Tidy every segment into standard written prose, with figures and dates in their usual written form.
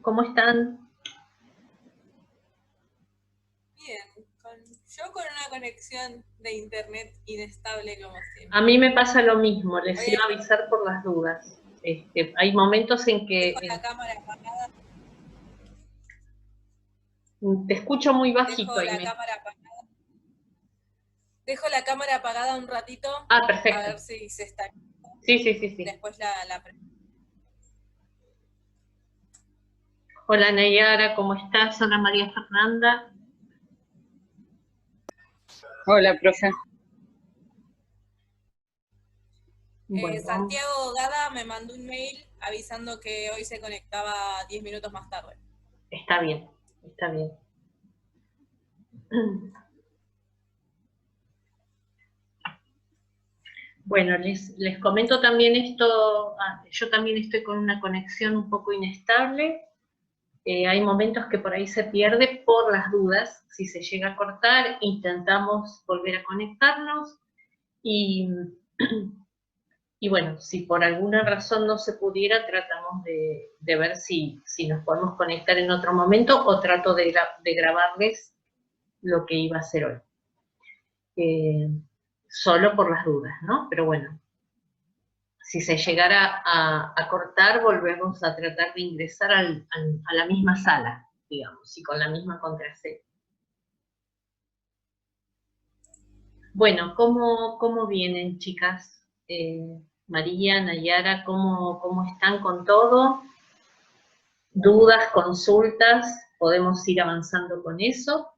¿Cómo están? Bien, yo con una conexión de internet inestable como siempre. A mí me pasa lo mismo, les Oye, iba a avisar por las dudas. Hay momentos en dejo que la cámara apagada, te escucho muy bajito, dejo la Aime. cámara apagada, dejo la cámara apagada un ratito Ah, a perfecto. ver si se está. Sí, sí, sí, sí. Después la Hola Nayara, ¿cómo estás? Hola María Fernanda. Hola, profe. Bueno, Santiago Gada me mandó un mail avisando que hoy se conectaba 10 minutos más tarde. está bien, está bien. Bueno, les comento también esto, yo también estoy con una conexión un poco inestable. Hay momentos que por ahí se pierde por las dudas. Si se llega a cortar, intentamos volver a conectarnos y, y bueno, si por alguna razón no se pudiera, tratamos de ver si nos podemos conectar en otro momento o trato de grabarles lo que iba a hacer hoy. Solo por las dudas, ¿no? Pero bueno, si se llegara a cortar, volvemos a tratar de ingresar a la misma sala, digamos, y con la misma contraseña. Bueno, ¿cómo vienen, chicas? María, Nayara, ¿cómo están con todo? ¿Dudas, consultas? ¿Podemos ir avanzando con eso?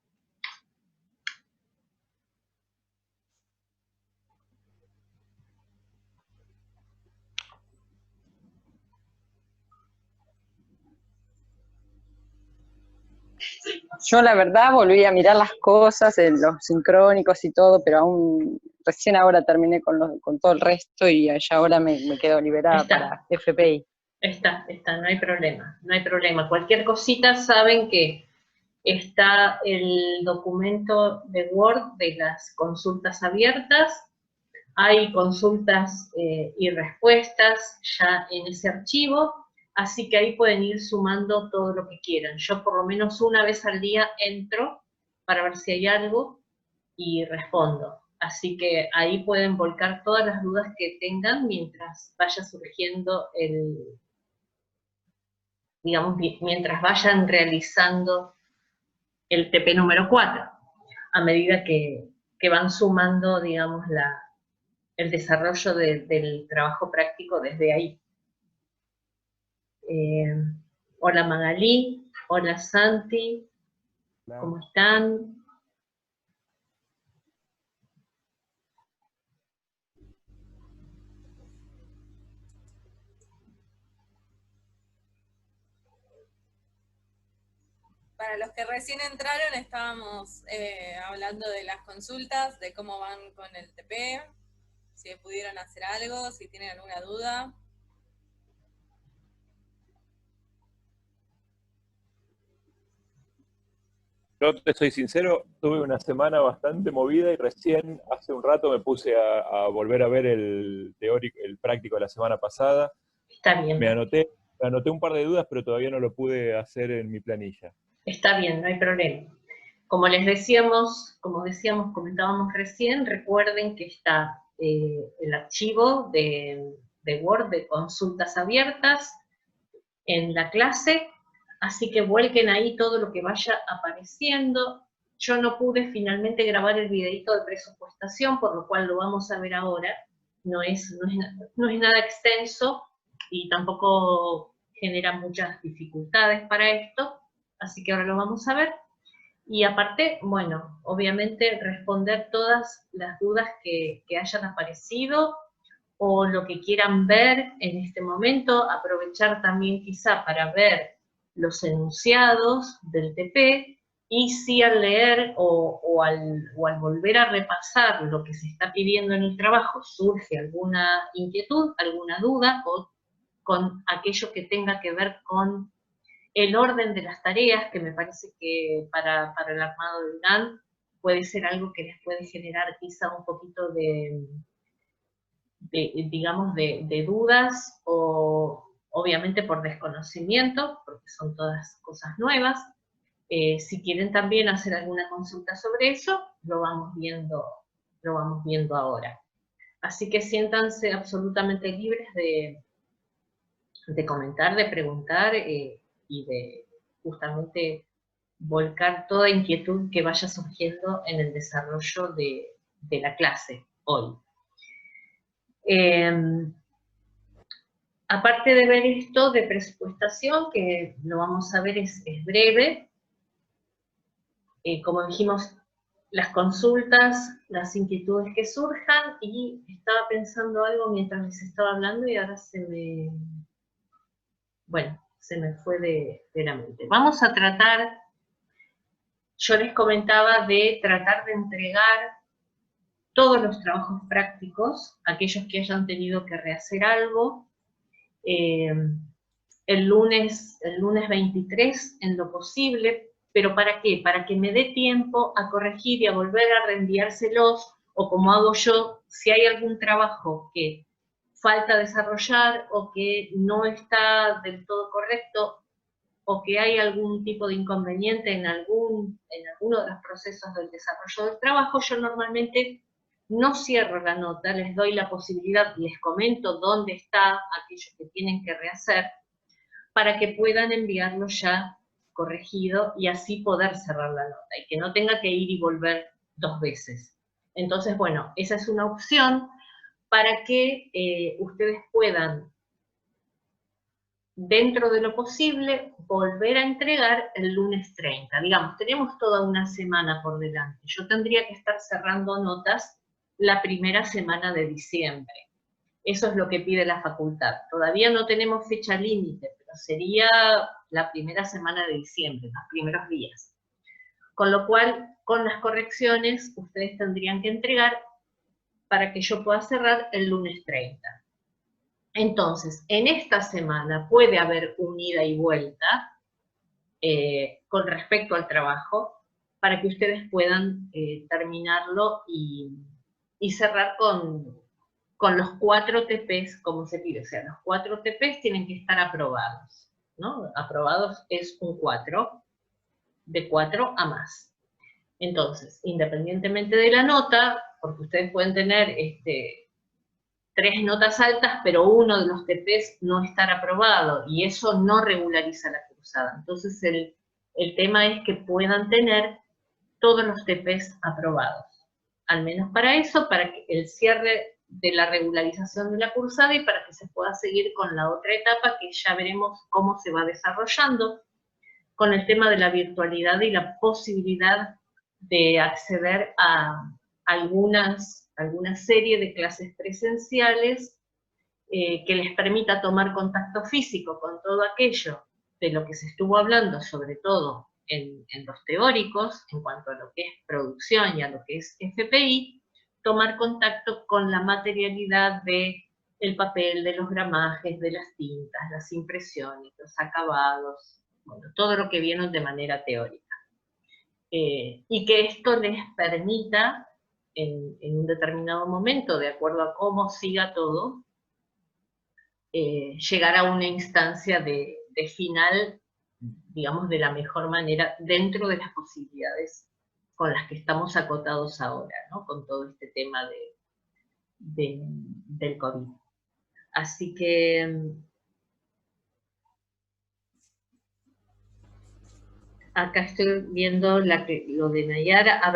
Yo la verdad volví a mirar las cosas, los sincrónicos y todo, pero aún recién ahora terminé con todo el resto y ya ahora me quedo liberada para FPI. Está, no hay problema, no hay problema. Cualquier cosita saben que está el documento de Word de las consultas abiertas. Hay consultas y respuestas ya en ese archivo, así que ahí pueden ir sumando todo lo que quieran. Yo por lo menos una vez al día entro para ver si hay algo y respondo. Así que ahí pueden volcar todas las dudas que tengan mientras vaya surgiendo digamos, mientras vayan realizando el TP número 4, a medida que van sumando, digamos, el desarrollo del trabajo práctico desde ahí. Hola Magalí, hola Santi, hola. ¿Cómo están? Para los que recién entraron, estábamos hablando de las consultas, de cómo van con el TP, si pudieron hacer algo, si tienen alguna duda. Yo te soy sincero, tuve una semana bastante movida y recién hace un rato me puse a volver a ver el teórico, el práctico de la semana pasada. Está bien. Me anoté un par de dudas, pero todavía no lo pude hacer en mi planilla. Está bien, no hay problema. Como les decíamos, comentábamos recién, recuerden que está el archivo de Word de consultas abiertas en la clase, así que vuelquen ahí todo lo que vaya apareciendo. Yo no pude finalmente grabar el videito de presupuestación, por lo cual lo vamos a ver ahora. No es nada extenso y tampoco genera muchas dificultades para esto, así que ahora lo vamos a ver. Y aparte, bueno, obviamente responder todas las dudas que hayan aparecido o lo que quieran ver en este momento, aprovechar también quizá para ver los enunciados del TP, y si al leer o al volver a repasar lo que se está pidiendo en el trabajo surge alguna inquietud, alguna duda, o con aquello que tenga que ver con el orden de las tareas, que me parece que para el armado del GAN puede ser algo que les puede generar quizá un poquito digamos, de dudas o obviamente por desconocimiento, porque son todas cosas nuevas. Si quieren también hacer alguna consulta sobre eso, lo vamos viendo ahora. Así que siéntanse absolutamente libres de comentar, de preguntar y de justamente volcar toda inquietud que vaya surgiendo en el desarrollo de la clase hoy. Aparte de ver esto de presupuestación, que lo vamos a ver, es breve. Como dijimos, las consultas, las inquietudes que surjan, y estaba pensando algo mientras les estaba hablando y ahora se me fue de la mente. Vamos a tratar, yo les comentaba de tratar de entregar todos los trabajos prácticos, aquellos que hayan tenido que rehacer algo, el lunes 23 en lo posible. ¿Pero para qué? Para que me dé tiempo a corregir y a volver a reenviárselos, o como hago yo, si hay algún trabajo que falta desarrollar o que no está del todo correcto, o que hay algún tipo de inconveniente en alguno de los procesos del desarrollo del trabajo, yo normalmente no cierro la nota, les doy la posibilidad, les comento dónde está aquello que tienen que rehacer, para que puedan enviarlo ya corregido y así poder cerrar la nota, y que no tenga que ir y volver 2 veces. Entonces, bueno, esa es una opción para que ustedes puedan, dentro de lo posible, volver a entregar el lunes 30. Digamos, tenemos toda una semana por delante. Yo tendría que estar cerrando notas la primera semana de diciembre. Eso es lo que pide la facultad. Todavía no tenemos fecha límite, pero sería la primera semana de diciembre, los primeros días. Con lo cual, con las correcciones, ustedes tendrían que entregar para que yo pueda cerrar el lunes 30. Entonces, en esta semana puede haber un ida y vuelta con respecto al trabajo, para que ustedes puedan terminarlo y cerrar con los 4 TPs como se pide. O sea, los 4 TPs tienen que estar aprobados, ¿no? Aprobados es un 4, de 4 a más. Entonces, independientemente de la nota, porque ustedes pueden tener 3 notas altas, pero uno de los TPs no estar aprobado, y eso no regulariza la cursada. Entonces, el tema es que puedan tener todos los TPs aprobados. Al menos para eso, para que el cierre de la regularización de la cursada y para que se pueda seguir con la otra etapa, que ya veremos cómo se va desarrollando, con el tema de la virtualidad y la posibilidad de acceder a alguna serie de clases presenciales que les permita tomar contacto físico con todo aquello de lo que se estuvo hablando, sobre todo en los teóricos, en cuanto a lo que es producción y a lo que es FPI, tomar contacto con la materialidad del papel, de los gramajes, de las tintas, las impresiones, los acabados, bueno, todo lo que vieron de manera teórica. Y que esto les permita, en un determinado momento, de acuerdo a cómo siga todo, llegar a una instancia de final, digamos, de la mejor manera, dentro de las posibilidades con las que estamos acotados ahora, ¿no? Con todo este tema del COVID. Así que acá estoy viendo lo de Nayara. A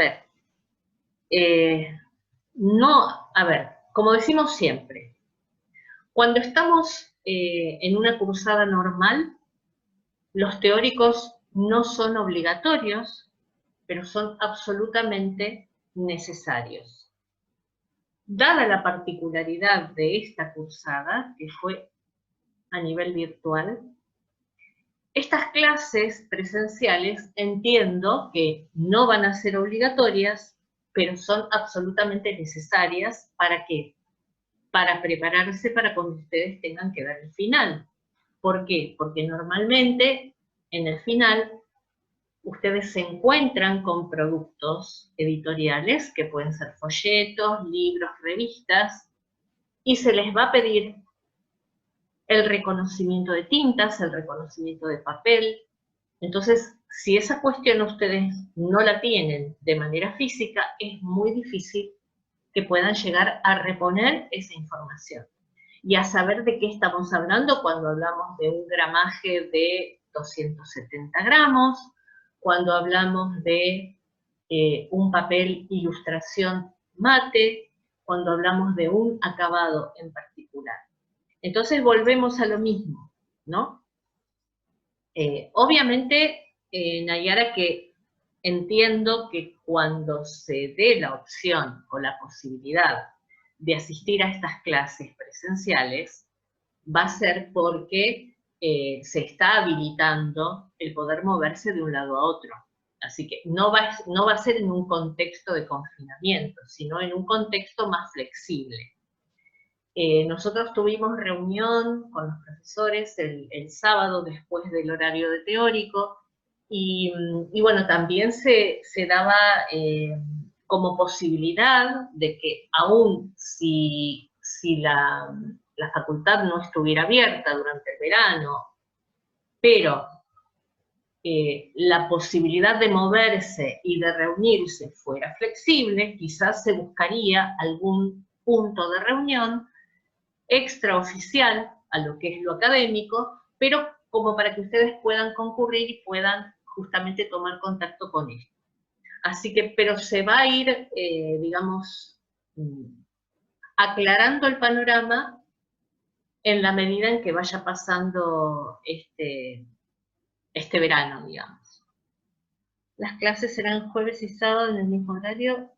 ver, como decimos siempre, cuando estamos en una cursada normal, los teóricos no son obligatorios, pero son absolutamente necesarios. Dada la particularidad de esta cursada, que fue a nivel virtual, estas clases presenciales entiendo que no van a ser obligatorias, pero son absolutamente necesarias. ¿Para qué? Para prepararse para cuando ustedes tengan que dar el final. ¿Por qué? Porque normalmente en el final ustedes se encuentran con productos editoriales, que pueden ser folletos, libros, revistas, y se les va a pedir el reconocimiento de tintas, el reconocimiento de papel. Entonces, si esa cuestión ustedes no la tienen de manera física, es muy difícil que puedan llegar a reponer esa información y a saber de qué estamos hablando cuando hablamos de un gramaje de 270 gramos, cuando hablamos de un papel ilustración mate, cuando hablamos de un acabado en particular. Entonces volvemos a lo mismo, ¿no? Obviamente, Nayara, que entiendo que cuando se dé la opción o la posibilidad de asistir a estas clases presenciales, va a ser porque se está habilitando el poder moverse de un lado a otro. Así que no va a ser en un contexto de confinamiento, sino en un contexto más flexible. Nosotros tuvimos reunión con los profesores el sábado después del horario de teórico, y bueno, también se daba como posibilidad de que aún si la facultad no estuviera abierta durante el verano, pero la posibilidad de moverse y de reunirse fuera flexible, quizás se buscaría algún punto de reunión extraoficial a lo que es lo académico, pero como para que ustedes puedan concurrir y puedan justamente tomar contacto con esto. Así que, pero se va a ir, digamos, aclarando el panorama en la medida en que vaya pasando este verano, digamos. Las clases serán jueves y sábado en el mismo horario.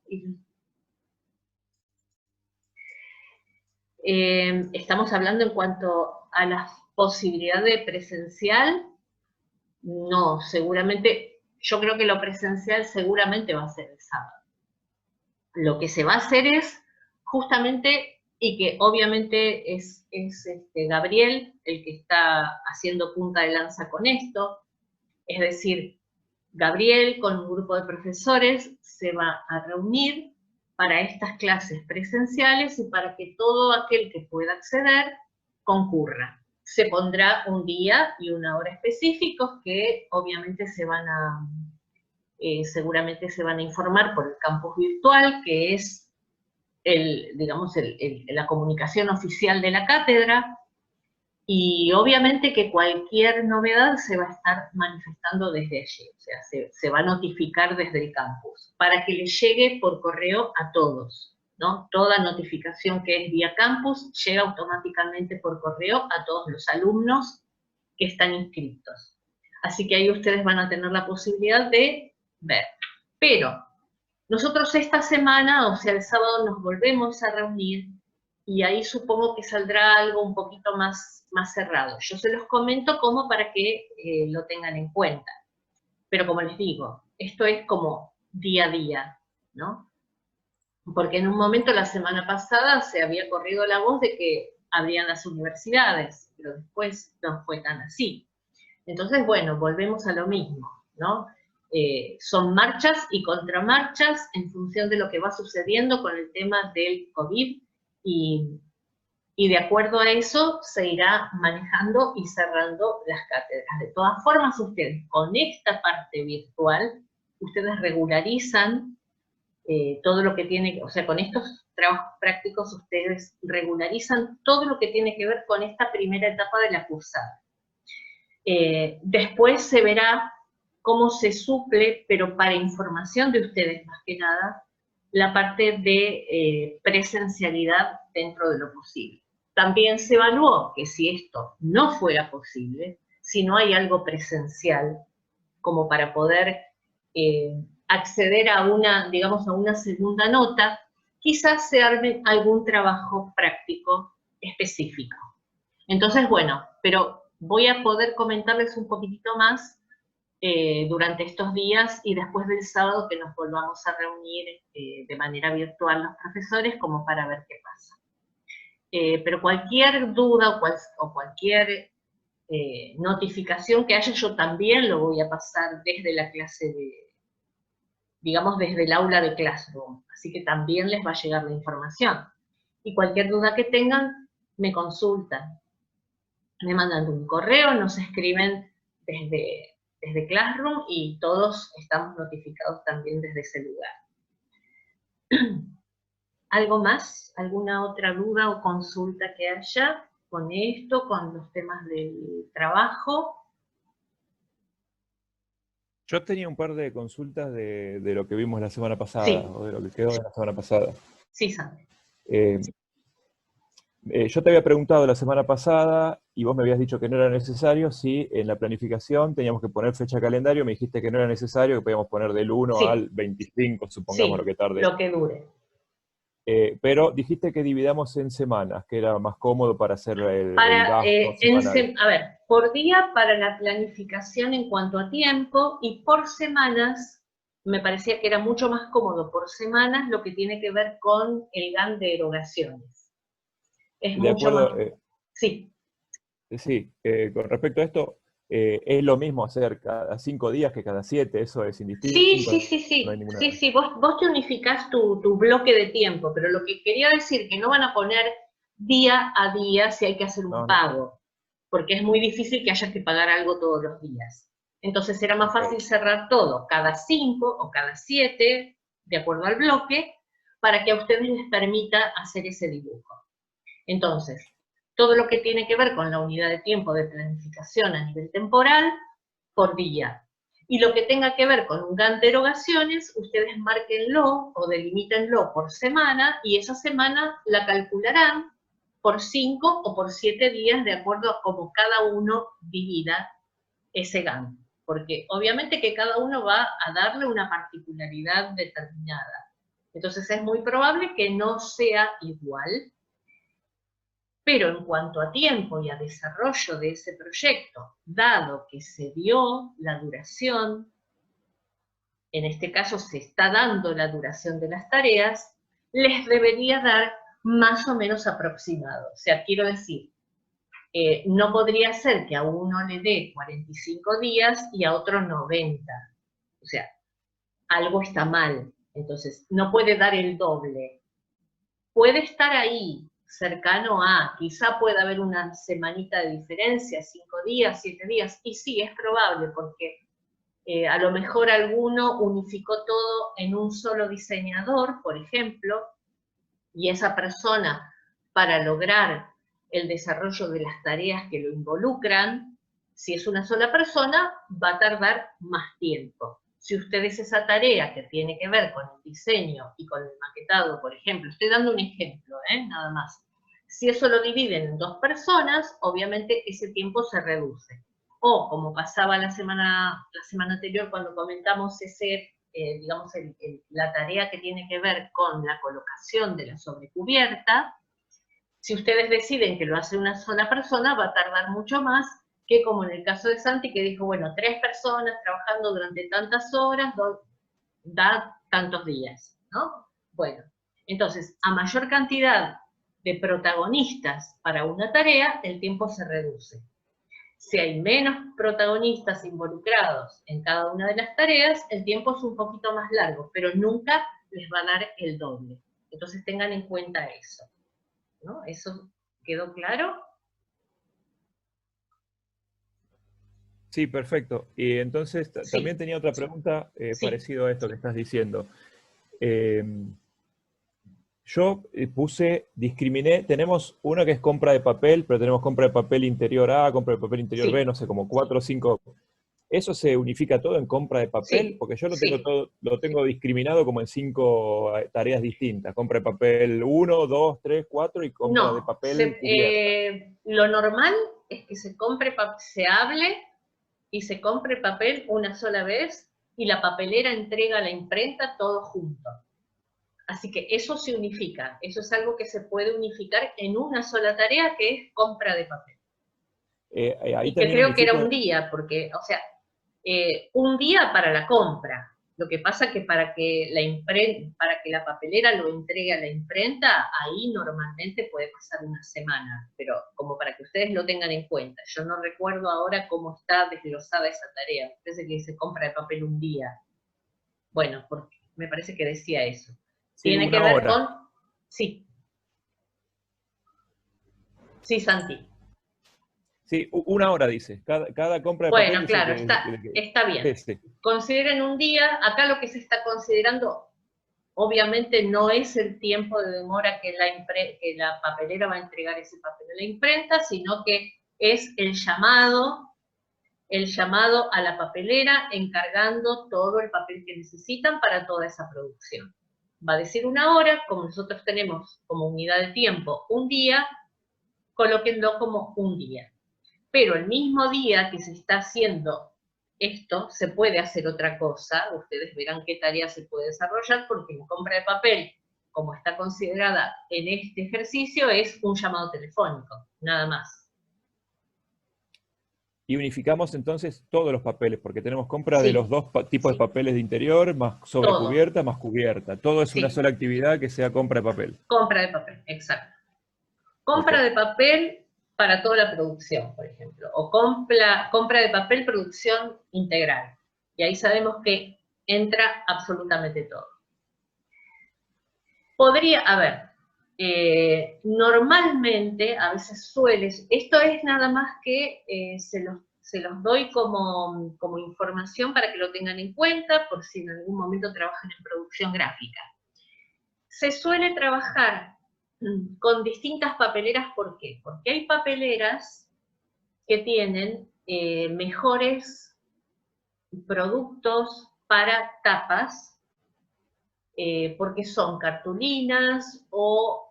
Estamos hablando en cuanto a la posibilidad de presencial. No, seguramente, yo creo que lo presencial seguramente va a ser el sábado. Lo que se va a hacer es justamente, y que obviamente es Gabriel el que está haciendo punta de lanza con esto, es decir, Gabriel con un grupo de profesores se va a reunir para estas clases presenciales y para que todo aquel que pueda acceder concurra. Se pondrá un día y una hora específicos que obviamente seguramente se van a informar por el campus virtual, que es digamos, la comunicación oficial de la cátedra, y obviamente que cualquier novedad se va a estar manifestando desde allí, o sea, se va a notificar desde el campus, para que les llegue por correo a todos, ¿no? Toda notificación que es vía campus llega automáticamente por correo a todos los alumnos que están inscritos. Así que ahí ustedes van a tener la posibilidad de ver. Pero nosotros esta semana, o sea, el sábado nos volvemos a reunir, y ahí supongo que saldrá algo un poquito más cerrado. Yo se los comento como para que lo tengan en cuenta. Pero como les digo, esto es como día a día, ¿no? Porque en un momento la semana pasada se había corrido la voz de que abrían las universidades, pero después no fue tan así. Entonces, bueno, volvemos a lo mismo, ¿no? Son marchas y contramarchas en función de lo que va sucediendo con el tema del COVID, y de acuerdo a eso se irá manejando y cerrando las cátedras. De todas formas, ustedes con esta parte virtual, ustedes regularizan todo lo que tiene, o sea, con estos trabajos prácticos ustedes regularizan todo lo que tiene que ver con esta primera etapa de la cursada. Después se verá cómo se suple, pero para información de ustedes más que nada, la parte de presencialidad dentro de lo posible. También se evaluó que si esto no fuera posible, si no hay algo presencial como para poder acceder a una, digamos, a una segunda nota, quizás se arme algún trabajo práctico específico. Entonces, bueno, pero voy a poder comentarles un poquitito más durante estos días y después del sábado que nos volvamos a reunir de manera virtual los profesores como para ver qué pasa. Pero cualquier duda o cualquier notificación que haya, yo también lo voy a pasar desde la clase digamos desde el aula de Classroom, así que también les va a llegar la información. Y cualquier duda que tengan, me consultan. me mandan un correo, nos escriben desde Classroom y todos estamos notificados también desde ese lugar. ¿Algo más? ¿Alguna otra duda o consulta que haya con esto, con los temas del trabajo? Yo tenía un par de consultas de lo que vimos la semana pasada, Sí. o de lo que quedó de la semana pasada. Sí, Santi. Yo te había preguntado la semana pasada, y vos me habías dicho que no era necesario, si en la planificación teníamos que poner fecha calendario, me dijiste que no era necesario, que podíamos poner del 1 Sí. al 25, supongamos, Sí, lo que tarde. lo que dure. Pero dijiste que dividamos en semanas, que era más cómodo para hacer el gasto semanal. A ver, por día para la planificación en cuanto a tiempo, y por semanas, me parecía que era mucho más cómodo por semanas lo que tiene que ver con el GAN de erogaciones. Es De mucho acuerdo, más... Sí. Sí, con respecto a esto, es lo mismo hacer cada 5 días que cada 7, eso es indistinto. No hay ninguna... Sí, vos te unificás tu bloque de tiempo, pero lo que quería decir que no van a poner día a día si hay que hacer un pago, porque es muy difícil que haya que pagar algo todos los días. Entonces era más fácil cerrar todo cada 5 o cada 7, de acuerdo al bloque, para que a ustedes les permita hacer ese dibujo. Entonces, todo lo que tiene que ver con la unidad de tiempo de planificación a nivel temporal, por día. Y lo que tenga que ver con un GAN de erogaciones, ustedes márquenlo o delimítenlo por semana, y esa semana la calcularán por 5 o por 7 días, de acuerdo a cómo cada uno divida ese GAN. Porque obviamente que cada uno va a darle una particularidad determinada. Entonces es muy probable que no sea igual. Pero en cuanto a tiempo y a desarrollo de ese proyecto, dado que se dio la duración, en este caso se está dando la duración de las tareas, les debería dar más o menos aproximado. O sea, quiero decir, no podría ser que a uno le dé 45 días y a otro 90. O sea, algo está mal. Entonces, no puede dar el doble. Puede estar ahí, cercano a, quizá pueda haber una semanita de diferencia, 5 días, 7 días, y sí, es probable, porque a lo mejor alguno unificó todo en un solo diseñador, por ejemplo, y esa persona, para lograr el desarrollo de las tareas que lo involucran, si es una sola persona, va a tardar más tiempo. Si ustedes esa tarea que tiene que ver con el diseño y con el maquetado, por ejemplo, estoy dando un ejemplo, nada más. Si eso lo dividen en 2 personas, obviamente ese tiempo se reduce. O, como pasaba la semana anterior cuando comentamos ese, digamos, la tarea que tiene que ver con la colocación de la sobrecubierta, si ustedes deciden que lo hace una sola persona, va a tardar mucho más que como en el caso de Santi, que dijo, bueno, 3 personas trabajando durante tantas horas, da tantos días, ¿no? Bueno, entonces, a mayor cantidad de protagonistas para una tarea, el tiempo se reduce. Si hay menos protagonistas involucrados en cada una de las tareas, el tiempo es un poquito más largo, pero nunca les va a dar el doble. Entonces tengan en cuenta eso, ¿no? ¿Eso quedó claro? Sí, perfecto. Y entonces también tenía otra pregunta parecido a esto que estás diciendo. Yo discriminé, tenemos una que es compra de papel, pero tenemos compra de papel interior A, compra de papel interior B, no sé, como 4 o 5. ¿Eso se unifica todo en compra de papel? Porque yo lo tengo discriminado como en 5 tareas distintas. Compra de papel 1, 2, 3, 4 y compra de papel cubierta. Lo normal es que se hable y se compre papel una sola vez y la papelera entrega la imprenta todo junto. Así que eso se unifica, eso es algo que se puede unificar en una sola tarea, que es compra de papel. Ahí y que creo que era un día, porque, o sea, un día para la compra. Lo que pasa que para que la papelera lo entregue a la imprenta, ahí normalmente puede pasar una semana, pero como para que ustedes lo tengan en cuenta. Yo no recuerdo ahora cómo está desglosada esa tarea. Parece que se compra de papel un día. Bueno, porque me parece que decía eso. Sí, Tiene que ver con... Sí. Sí, Santi. Sí, una hora dice. Cada compra de papel Bueno, dice claro, que está bien. sí. Consideren un día, acá lo que se está considerando, obviamente no es el tiempo de demora que la papelera va a entregar ese papel a la imprenta, sino que es el llamado a la papelera encargando todo el papel que necesitan para toda esa producción. Va a decir una hora, como nosotros tenemos como unidad de tiempo un día, colóquenlo como un día. Pero el mismo día que se está haciendo esto, se puede hacer otra cosa, ustedes verán qué tarea se puede desarrollar, porque la compra de papel, como está considerada en este ejercicio, es un llamado telefónico, nada más. Y unificamos entonces todos los papeles, porque tenemos compra Sí, de los dos tipos de papeles de interior, más sobrecubierta, más cubierta. Todo es una sola actividad que sea compra de papel. Compra de papel, exacto. Compra de papel para toda la producción, por ejemplo, o compra de papel producción integral. Y ahí sabemos que entra absolutamente todo. Podría, a ver, normalmente, a veces esto es nada más que se los doy como información para que lo tengan en cuenta, por si en algún momento trabajan en producción gráfica. Se suele trabajar con distintas papeleras, ¿por qué? Porque hay papeleras que tienen mejores productos para tapas, porque son cartulinas o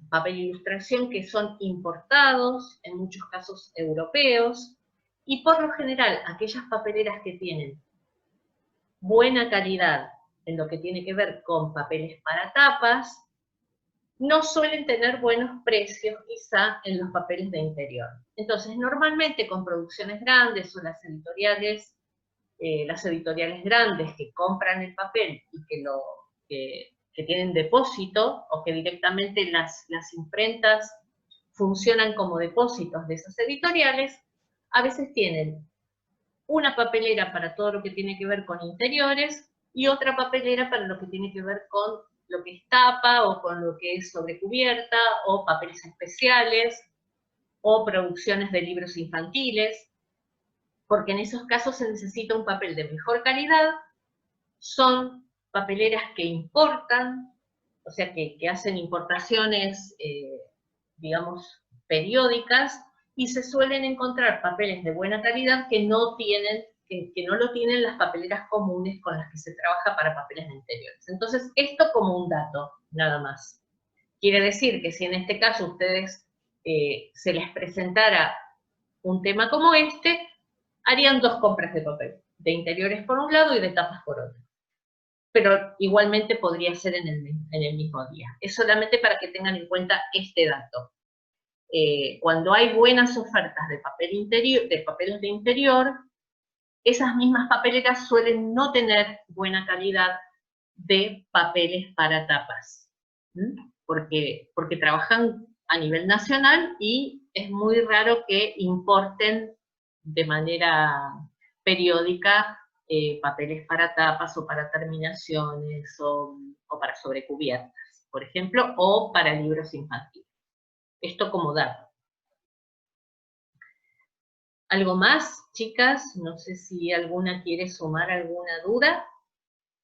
papel de ilustración que son importados, en muchos casos europeos, y por lo general aquellas papeleras que tienen buena calidad en lo que tiene que ver con papeles para tapas, no suelen tener buenos precios quizá en los papeles de interior. Entonces, normalmente con producciones grandes o las editoriales grandes que compran el papel y que tienen depósito, o que directamente las imprentas funcionan como depósitos de esas editoriales, a veces tienen una papelera para todo lo que tiene que ver con interiores y otra papelera para lo que tiene que ver con lo que es tapa o con lo que es sobrecubierta o papeles especiales o producciones de libros infantiles, porque en esos casos se necesita un papel de mejor calidad, son papeleras que importan, o sea, que hacen importaciones, digamos, periódicas, y se suelen encontrar papeles de buena calidad que no lo tienen las papeleras comunes con las que se trabaja para papeles de interiores. Entonces, esto como un dato, nada más. Quiere decir que si en este caso ustedes se les presentara un tema como este, harían dos compras de papel, de interiores por un lado y de tapas por otro. Pero igualmente podría ser en el mismo día. Es solamente para que tengan en cuenta este dato. Cuando hay buenas ofertas de papeles de interior, esas mismas papeleras suelen no tener buena calidad de papeles para tapas, porque trabajan a nivel nacional y es muy raro que importen de manera periódica papeles para tapas o para terminaciones o para sobrecubiertas, por ejemplo, o para libros infantiles. Esto como dato. ¿Algo más, chicas? No sé si alguna quiere sumar alguna duda,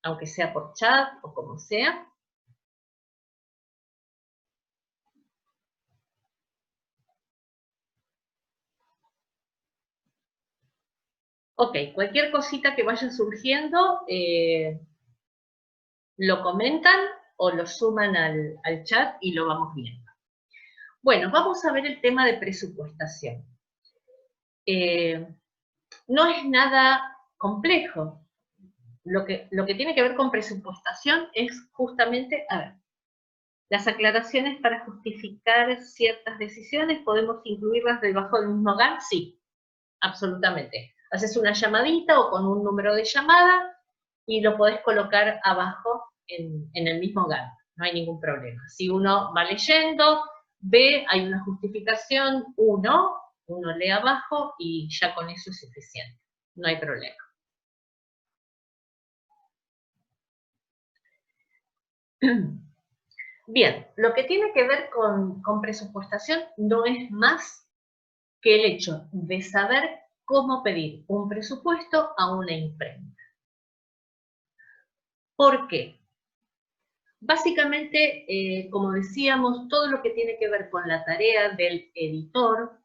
aunque sea por chat o como sea. Ok, cualquier cosita que vaya surgiendo, lo comentan o lo suman al chat y lo vamos viendo. Bueno, vamos a ver el tema de presupuestación. No es nada complejo. Lo que tiene que ver con presupuestación es justamente, a ver, las aclaraciones para justificar ciertas decisiones, ¿podemos incluirlas debajo del mismo GAN? Sí, absolutamente. Haces una llamadita o con un número de llamada y lo podés colocar abajo en el mismo GAN, no hay ningún problema. Si uno va leyendo, ve, hay una justificación, uno lee abajo y ya con eso es suficiente, no hay problema. Bien, lo que tiene que ver con presupuestación no es más que el hecho de saber cómo pedir un presupuesto a una imprenta. ¿Por qué? Básicamente, como decíamos, todo lo que tiene que ver con la tarea del editor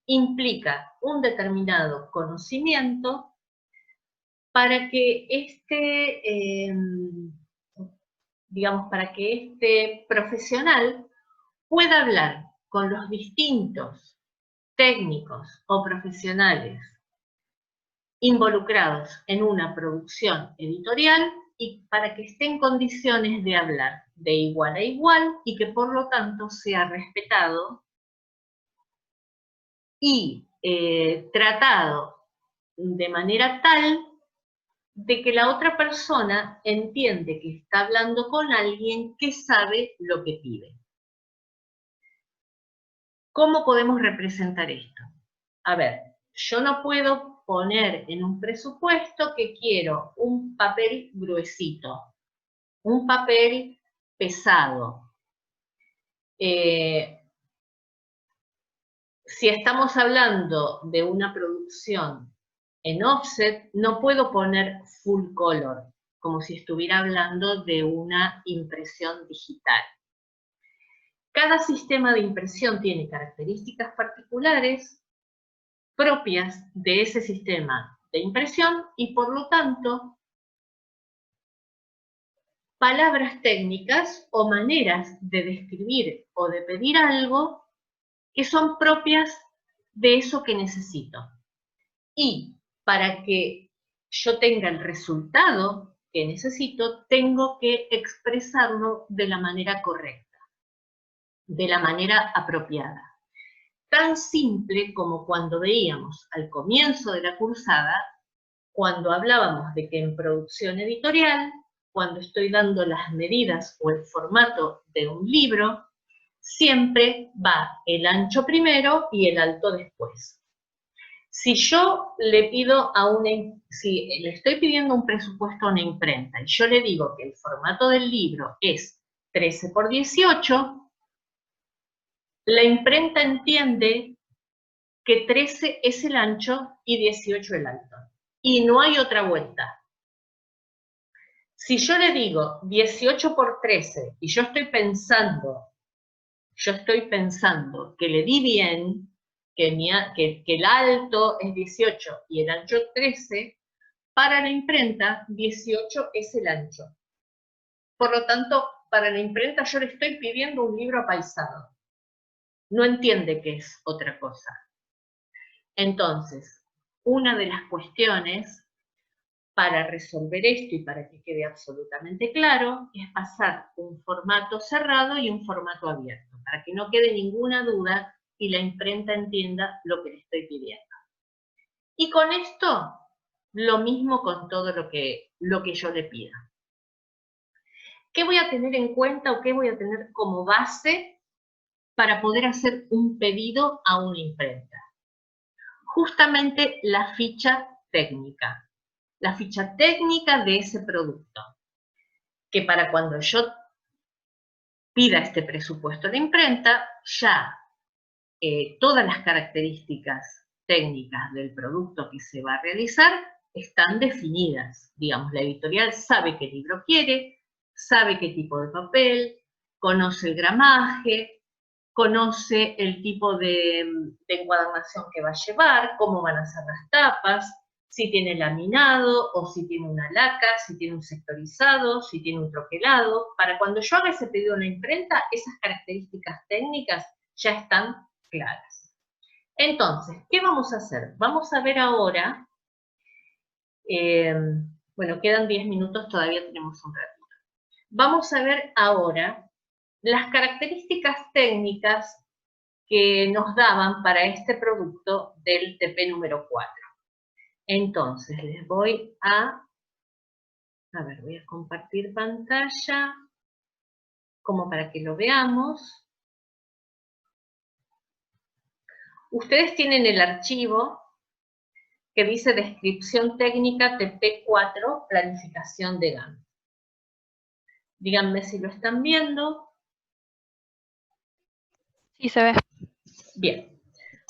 implica un determinado conocimiento para que para que este profesional pueda hablar con los distintos técnicos o profesionales involucrados en una producción editorial y para que esté en condiciones de hablar de igual a igual y que por lo tanto sea respetado y tratado de manera tal de que la otra persona entiende que está hablando con alguien que sabe lo que pide. ¿Cómo podemos representar esto? A ver, yo no puedo poner en un presupuesto que quiero un papel gruesito, un papel pesado. Si estamos hablando de una producción en offset, no puedo poner full color, como si estuviera hablando de una impresión digital. Cada sistema de impresión tiene características particulares propias de ese sistema de impresión y por lo tanto palabras técnicas o maneras de describir o de pedir algo que son propias de eso que necesito. Y para que yo tenga el resultado que necesito, tengo que expresarlo de la manera correcta, de la manera apropiada. Tan simple como cuando veíamos al comienzo de la cursada, cuando hablábamos de que en producción editorial, cuando estoy dando las medidas o el formato de un libro, siempre va el ancho primero y el alto después. Si yo le pido si le estoy pidiendo un presupuesto a una imprenta y yo le digo que el formato del libro es 13 por 18, la imprenta entiende que 13 es el ancho y 18 el alto. Y no hay otra vuelta. Si yo le digo 18 por 13 y yo estoy pensando que le di bien, que el alto es 18 y el ancho 13, para la imprenta 18 es el ancho. Por lo tanto, para la imprenta yo le estoy pidiendo un libro apaisado. No entiende que es otra cosa. Entonces, una de las cuestiones para resolver esto y para que quede absolutamente claro es pasar un formato cerrado y un formato abierto, para que no quede ninguna duda y la imprenta entienda lo que le estoy pidiendo. Y con esto, lo mismo con todo lo que yo le pida. ¿Qué voy a tener en cuenta o qué voy a tener como base para poder hacer un pedido a una imprenta? Justamente la ficha técnica. La ficha técnica de ese producto, que para cuando yo pida este presupuesto de imprenta, ya todas las características técnicas del producto que se va a realizar están definidas. Digamos, la editorial sabe qué libro quiere, sabe qué tipo de papel, conoce el gramaje, conoce el tipo de encuadernación que va a llevar, cómo van a ser las tapas, si tiene laminado o si tiene una laca, si tiene un sectorizado, si tiene un troquelado. Para cuando yo haga ese pedido a una imprenta, esas características técnicas ya están claras. Entonces, ¿qué vamos a hacer? Vamos a ver ahora, bueno, quedan 10 minutos, todavía tenemos un ratito. Vamos a ver ahora las características técnicas que nos daban para este producto del TP número 4. Entonces, les voy a compartir pantalla, como para que lo veamos. Ustedes tienen el archivo que dice Descripción Técnica TP4, Planificación de Gantt. Díganme si lo están viendo. Sí, se ve. Bien.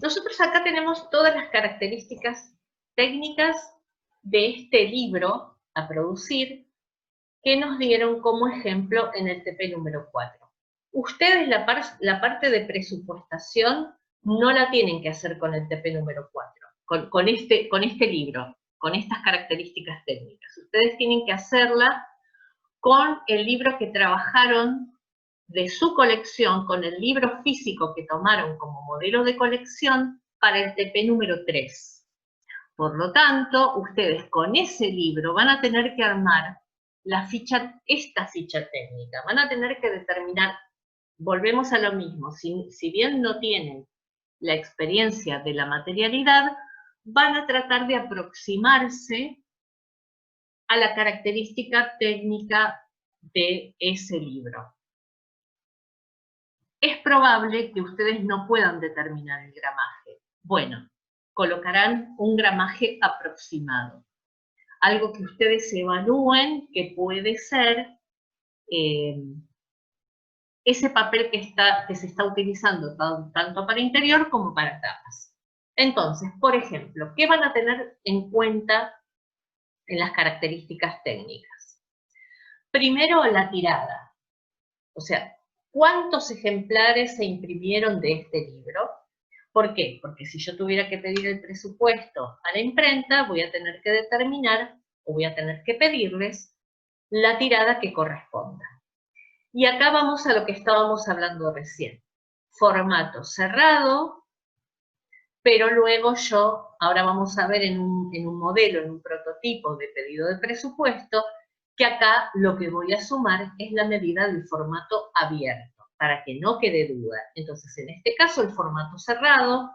Nosotros acá tenemos todas las características técnicas de este libro a producir que nos dieron como ejemplo en el TP número 4. Ustedes la parte de presupuestación no la tienen que hacer con el TP número 4, con este libro, con estas características técnicas. Ustedes tienen que hacerla con el libro que trabajaron de su colección, con el libro físico que tomaron como modelo de colección para el TP número 3. Por lo tanto, ustedes con ese libro van a tener que armar esta ficha técnica. Van a tener que determinar, volvemos a lo mismo, si bien no tienen la experiencia de la materialidad, van a tratar de aproximarse a la característica técnica de ese libro. Es probable que ustedes no puedan determinar el gramaje. Bueno, colocarán un gramaje aproximado. Algo que ustedes evalúen que puede ser ese papel que se está utilizando tanto para interior como para tapas. Entonces, por ejemplo, ¿qué van a tener en cuenta en las características técnicas? Primero, la tirada. O sea, ¿cuántos ejemplares se imprimieron de este libro? ¿Por qué? Porque si yo tuviera que pedir el presupuesto a la imprenta, voy a tener que determinar, o voy a tener que pedirles, la tirada que corresponda. Y acá vamos a lo que estábamos hablando recién. Formato cerrado, pero luego ahora vamos a ver en un modelo, en un prototipo de pedido de presupuesto, que acá lo que voy a sumar es la medida del formato abierto, para que no quede duda. Entonces, en este caso, el formato cerrado,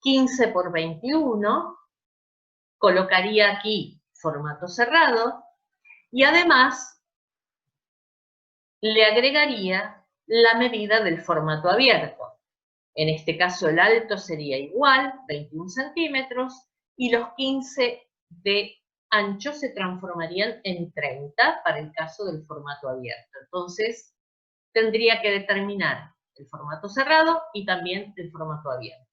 15 por 21, colocaría aquí formato cerrado, y además le agregaría la medida del formato abierto. En este caso, el alto sería igual, 21 centímetros, y los 15 de ancho se transformarían en 30 para el caso del formato abierto. Entonces, tendría que determinar el formato cerrado y también el formato abierto.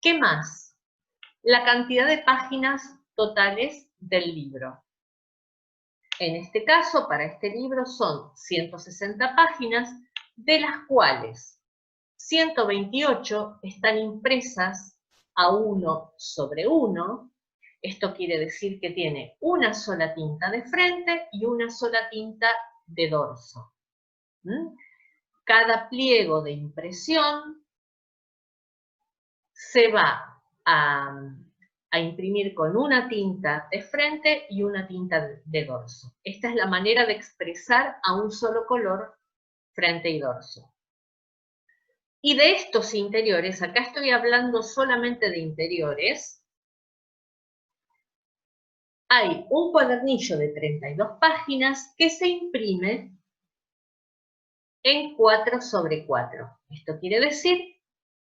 ¿Qué más? La cantidad de páginas totales del libro. En este caso, para este libro son 160 páginas, de las cuales 128 están impresas a 1 sobre 1. Esto quiere decir que tiene una sola tinta de frente y una sola tinta de dorso. Cada pliego de impresión se va a imprimir con una tinta de frente y una tinta de dorso. Esta es la manera de expresar a un solo color frente y dorso. Y de estos interiores, acá estoy hablando solamente de interiores, hay un cuadernillo de 32 páginas que se imprime en 4 sobre 4. Esto quiere decir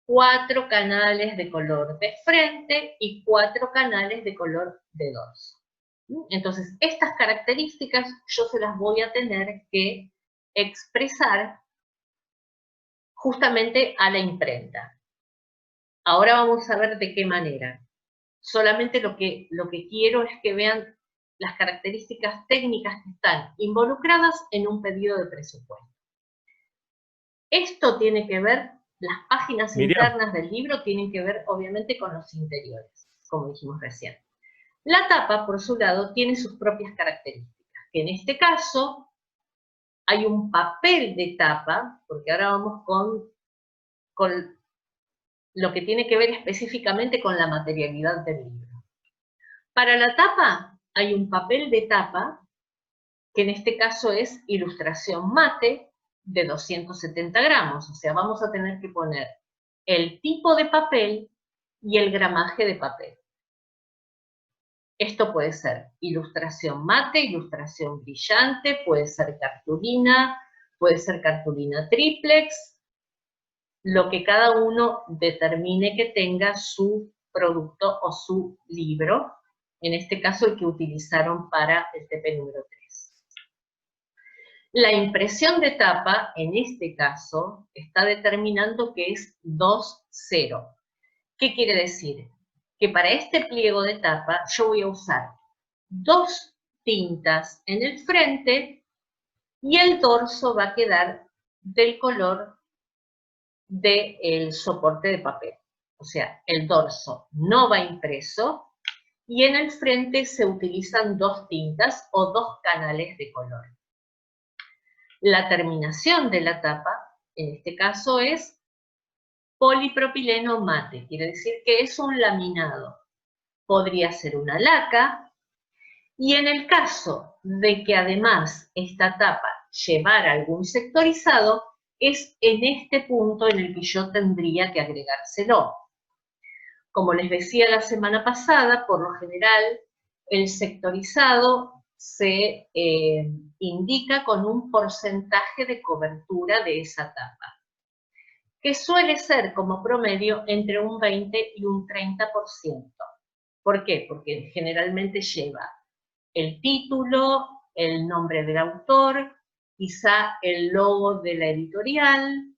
4 canales de color de frente y 4 canales de color de dorso. Entonces, estas características yo se las voy a tener que expresar justamente a la imprenta. Ahora vamos a ver de qué manera. Solamente lo que quiero es que vean las características técnicas que están involucradas en un pedido de presupuesto. Esto tiene que ver, las páginas internas del libro tienen que ver obviamente con los interiores, como dijimos recién. La tapa, por su lado, tiene sus propias características, que en este caso hay un papel de tapa, porque ahora vamos con lo que tiene que ver específicamente con la materialidad del libro. Para la tapa hay un papel de tapa, que en este caso es ilustración mate, de 270 gramos, o sea, vamos a tener que poner el tipo de papel y el gramaje de papel. Esto puede ser ilustración mate, ilustración brillante, puede ser cartulina triplex, lo que cada uno determine que tenga su producto o su libro, en este caso el que utilizaron para el TP número 3. La impresión de tapa, en este caso, está determinando que es 2-0. ¿Qué quiere decir? Que para este pliego de tapa yo voy a usar 2 tintas en el frente y el dorso va a quedar del color del soporte de papel. O sea, el dorso no va impreso y en el frente se utilizan 2 tintas o 2 canales de color. La terminación de la tapa, en este caso, es polipropileno mate, quiere decir que es un laminado. Podría ser una laca, y en el caso de que además esta tapa llevara algún sectorizado, es en este punto en el que yo tendría que agregárselo. Como les decía la semana pasada, por lo general el sectorizado se indica con un porcentaje de cobertura de esa tapa, que suele ser como promedio entre un 20 y un 30%. ¿Por qué? Porque generalmente lleva el título, el nombre del autor, quizá el logo de la editorial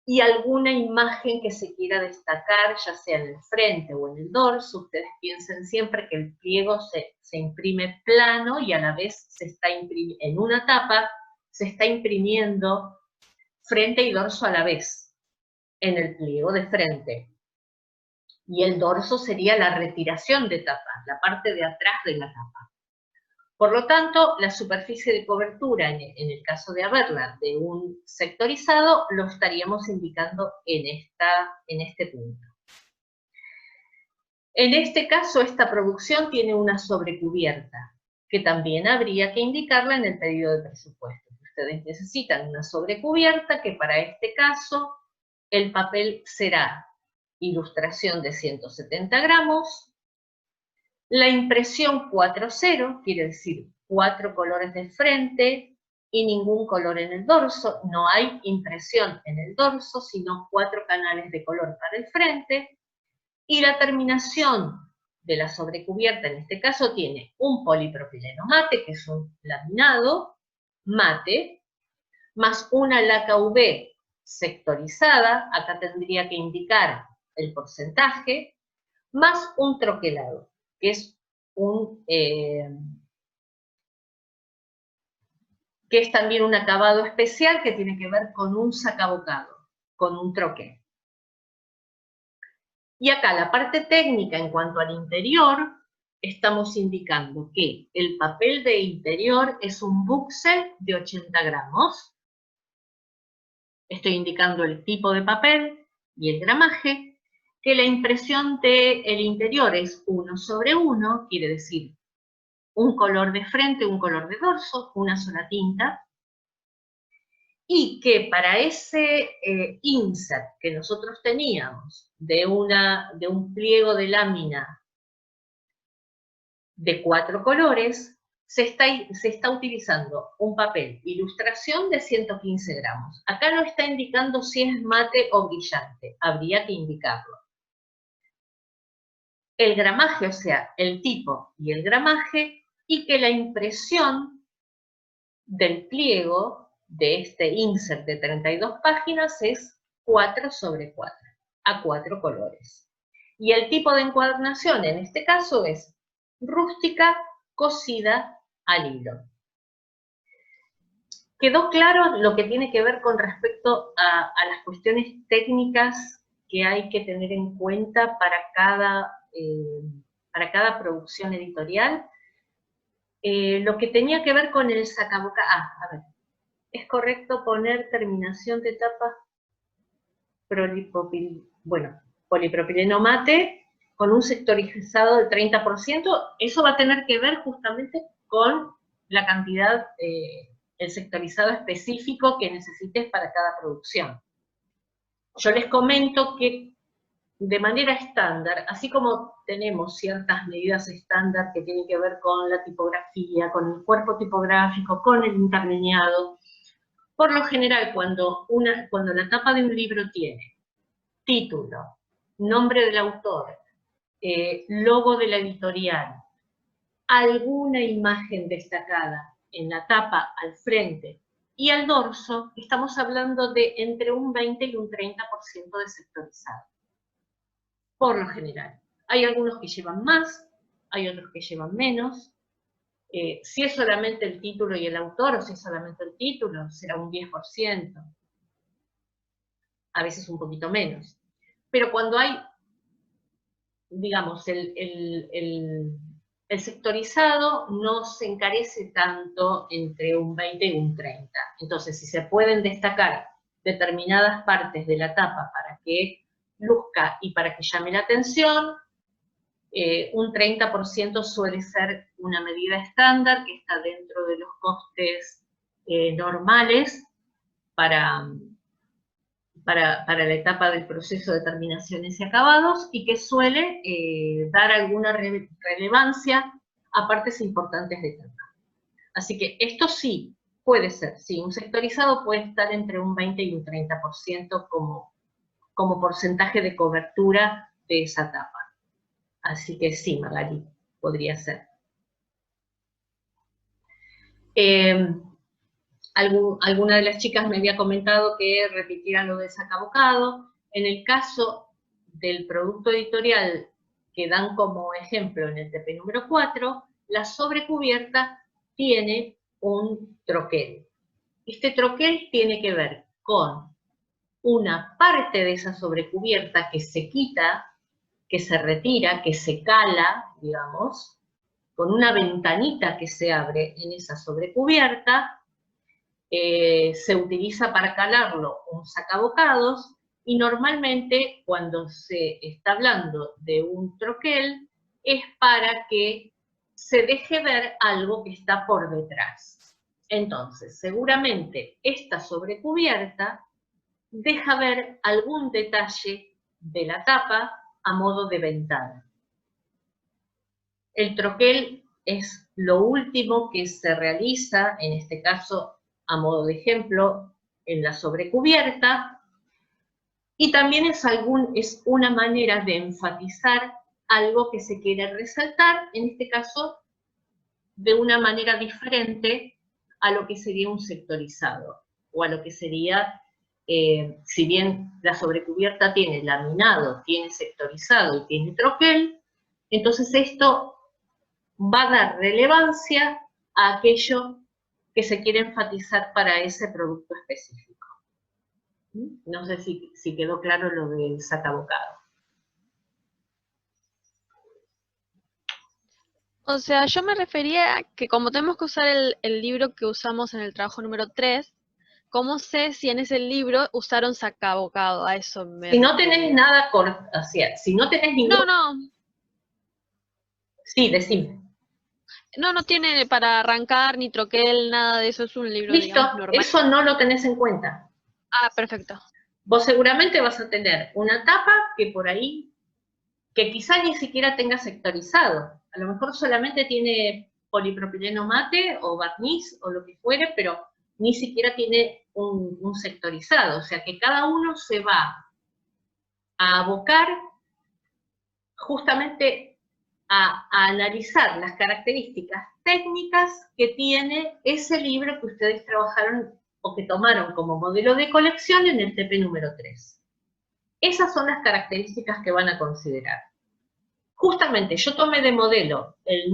y alguna imagen que se quiera destacar, ya sea en el frente o en el dorso. Ustedes piensen siempre que el pliego se imprime plano y a la vez se está en una tapa se está imprimiendo frente y dorso a la vez en el pliego de frente. Y el dorso sería la retiración de tapa, la parte de atrás de la tapa. Por lo tanto, la superficie de cobertura, en el caso de haberla de un sectorizado, lo estaríamos indicando en este punto. En este caso, esta producción tiene una sobrecubierta, que también habría que indicarla en el pedido de presupuesto. Ustedes necesitan una sobrecubierta, que para este caso, el papel será ilustración de 170 gramos, la impresión 4-0, quiere decir 4 colores de frente y ningún color en el dorso. No hay impresión en el dorso, sino 4 canales de color para el frente. Y la terminación de la sobrecubierta, en este caso, tiene un polipropileno mate, que es un laminado mate, más una laca UV sectorizada, acá tendría que indicar el porcentaje, más un troquelado, que es también un acabado especial que tiene que ver con un sacabocado, con un troquel. Y acá la parte técnica en cuanto al interior, estamos indicando que el papel de interior es un buxel de 80 gramos. Estoy indicando el tipo de papel y el gramaje, que la impresión del interior es 1/1, quiere decir un color de frente, un color de dorso, una sola tinta, y que para ese insert que nosotros teníamos de un pliego de lámina de 4 colores, se está utilizando un papel ilustración de 115 gramos. Acá no está indicando si es mate o brillante, habría que indicarlo. El gramaje, o sea, el tipo y el gramaje, y que la impresión del pliego de este insert de 32 páginas es 4/4, a 4 colores. Y el tipo de encuadernación en este caso es rústica, cosida al hilo. ¿Quedó claro lo que tiene que ver con respecto a las cuestiones técnicas que hay que tener en cuenta para cada producción editorial? Lo que tenía que ver con el sacabocado. A ver, ¿es correcto poner terminación de tapa polipropileno mate con un sectorizado del 30%? Eso va a tener que ver justamente con la cantidad, el sectorizado específico que necesites para cada producción. Yo les comento que de manera estándar, así como tenemos ciertas medidas estándar que tienen que ver con la tipografía, con el cuerpo tipográfico, con el interlineado, por lo general cuando la tapa de un libro tiene título, nombre del autor, logo de la editorial, alguna imagen destacada en la tapa al frente y al dorso, estamos hablando de entre un 20 y un 30% de sectorizado. por lo general. Hay algunos que llevan más, hay otros que llevan menos. Si es solamente el título y el autor, o si es solamente el título, será un 10%. A veces un poquito menos. Pero cuando hay, digamos, el sectorizado no se encarece tanto entre un 20 y un 30. Entonces, si se pueden destacar determinadas partes de la tapa para que luzca y para que llame la atención, un 30% suele ser una medida estándar que está dentro de los costes normales para la etapa del proceso de terminaciones y acabados, y que suele dar alguna relevancia a partes importantes de tapa. Así que esto sí puede ser, sí, un sectorizado puede estar entre un 20 y un 30% como porcentaje de cobertura de esa tapa. Así que sí, Magali, podría ser. Alguna de las chicas me había comentado que repitiera lo de sacabocado. En el caso del producto editorial que dan como ejemplo en el TP número 4, la sobrecubierta tiene un troquel. Este troquel tiene que ver con una parte de esa sobrecubierta que se quita, que se retira, que se cala, digamos, con una ventanita que se abre en esa sobrecubierta. Se utiliza para calarlo un sacabocados, y normalmente cuando se está hablando de un troquel es para que se deje ver algo que está por detrás. Entonces, seguramente esta sobrecubierta deja ver algún detalle de la tapa a modo de ventana. El troquel es lo último que se realiza, en este caso, a modo de ejemplo, en la sobrecubierta, y también es una manera de enfatizar algo que se quiere resaltar, en este caso, de una manera diferente a lo que sería un sectorizado, o a lo que sería, si bien la sobrecubierta tiene laminado, tiene sectorizado y tiene troquel, entonces esto va a dar relevancia a aquello que se quiere enfatizar para ese producto específico. No sé si quedó claro lo del sacabocado. O sea, yo me refería a que como tenemos que usar el libro que usamos en el trabajo número 3, ¿cómo sé si en ese libro usaron sacabocado? A eso me Si no refería. tenés nada corto, o sea, si no tenés ningún... No. Sí, decime. No tiene para arrancar ni troquel, nada de eso, es un libro, Listo, digamos, normal. eso no lo tenés en cuenta. Ah, perfecto. Vos seguramente vas a tener una tapa que por ahí, que quizá ni siquiera tenga sectorizado. A lo mejor solamente tiene polipropileno mate o barniz o lo que fuere, pero ni siquiera tiene un sectorizado. O sea que cada uno se va a abocar justamente a analizar las características técnicas que tiene ese libro que ustedes trabajaron o que tomaron como modelo de colección en el TP número 3. Esas son las características que van a considerar. Justamente yo tomé de modelo el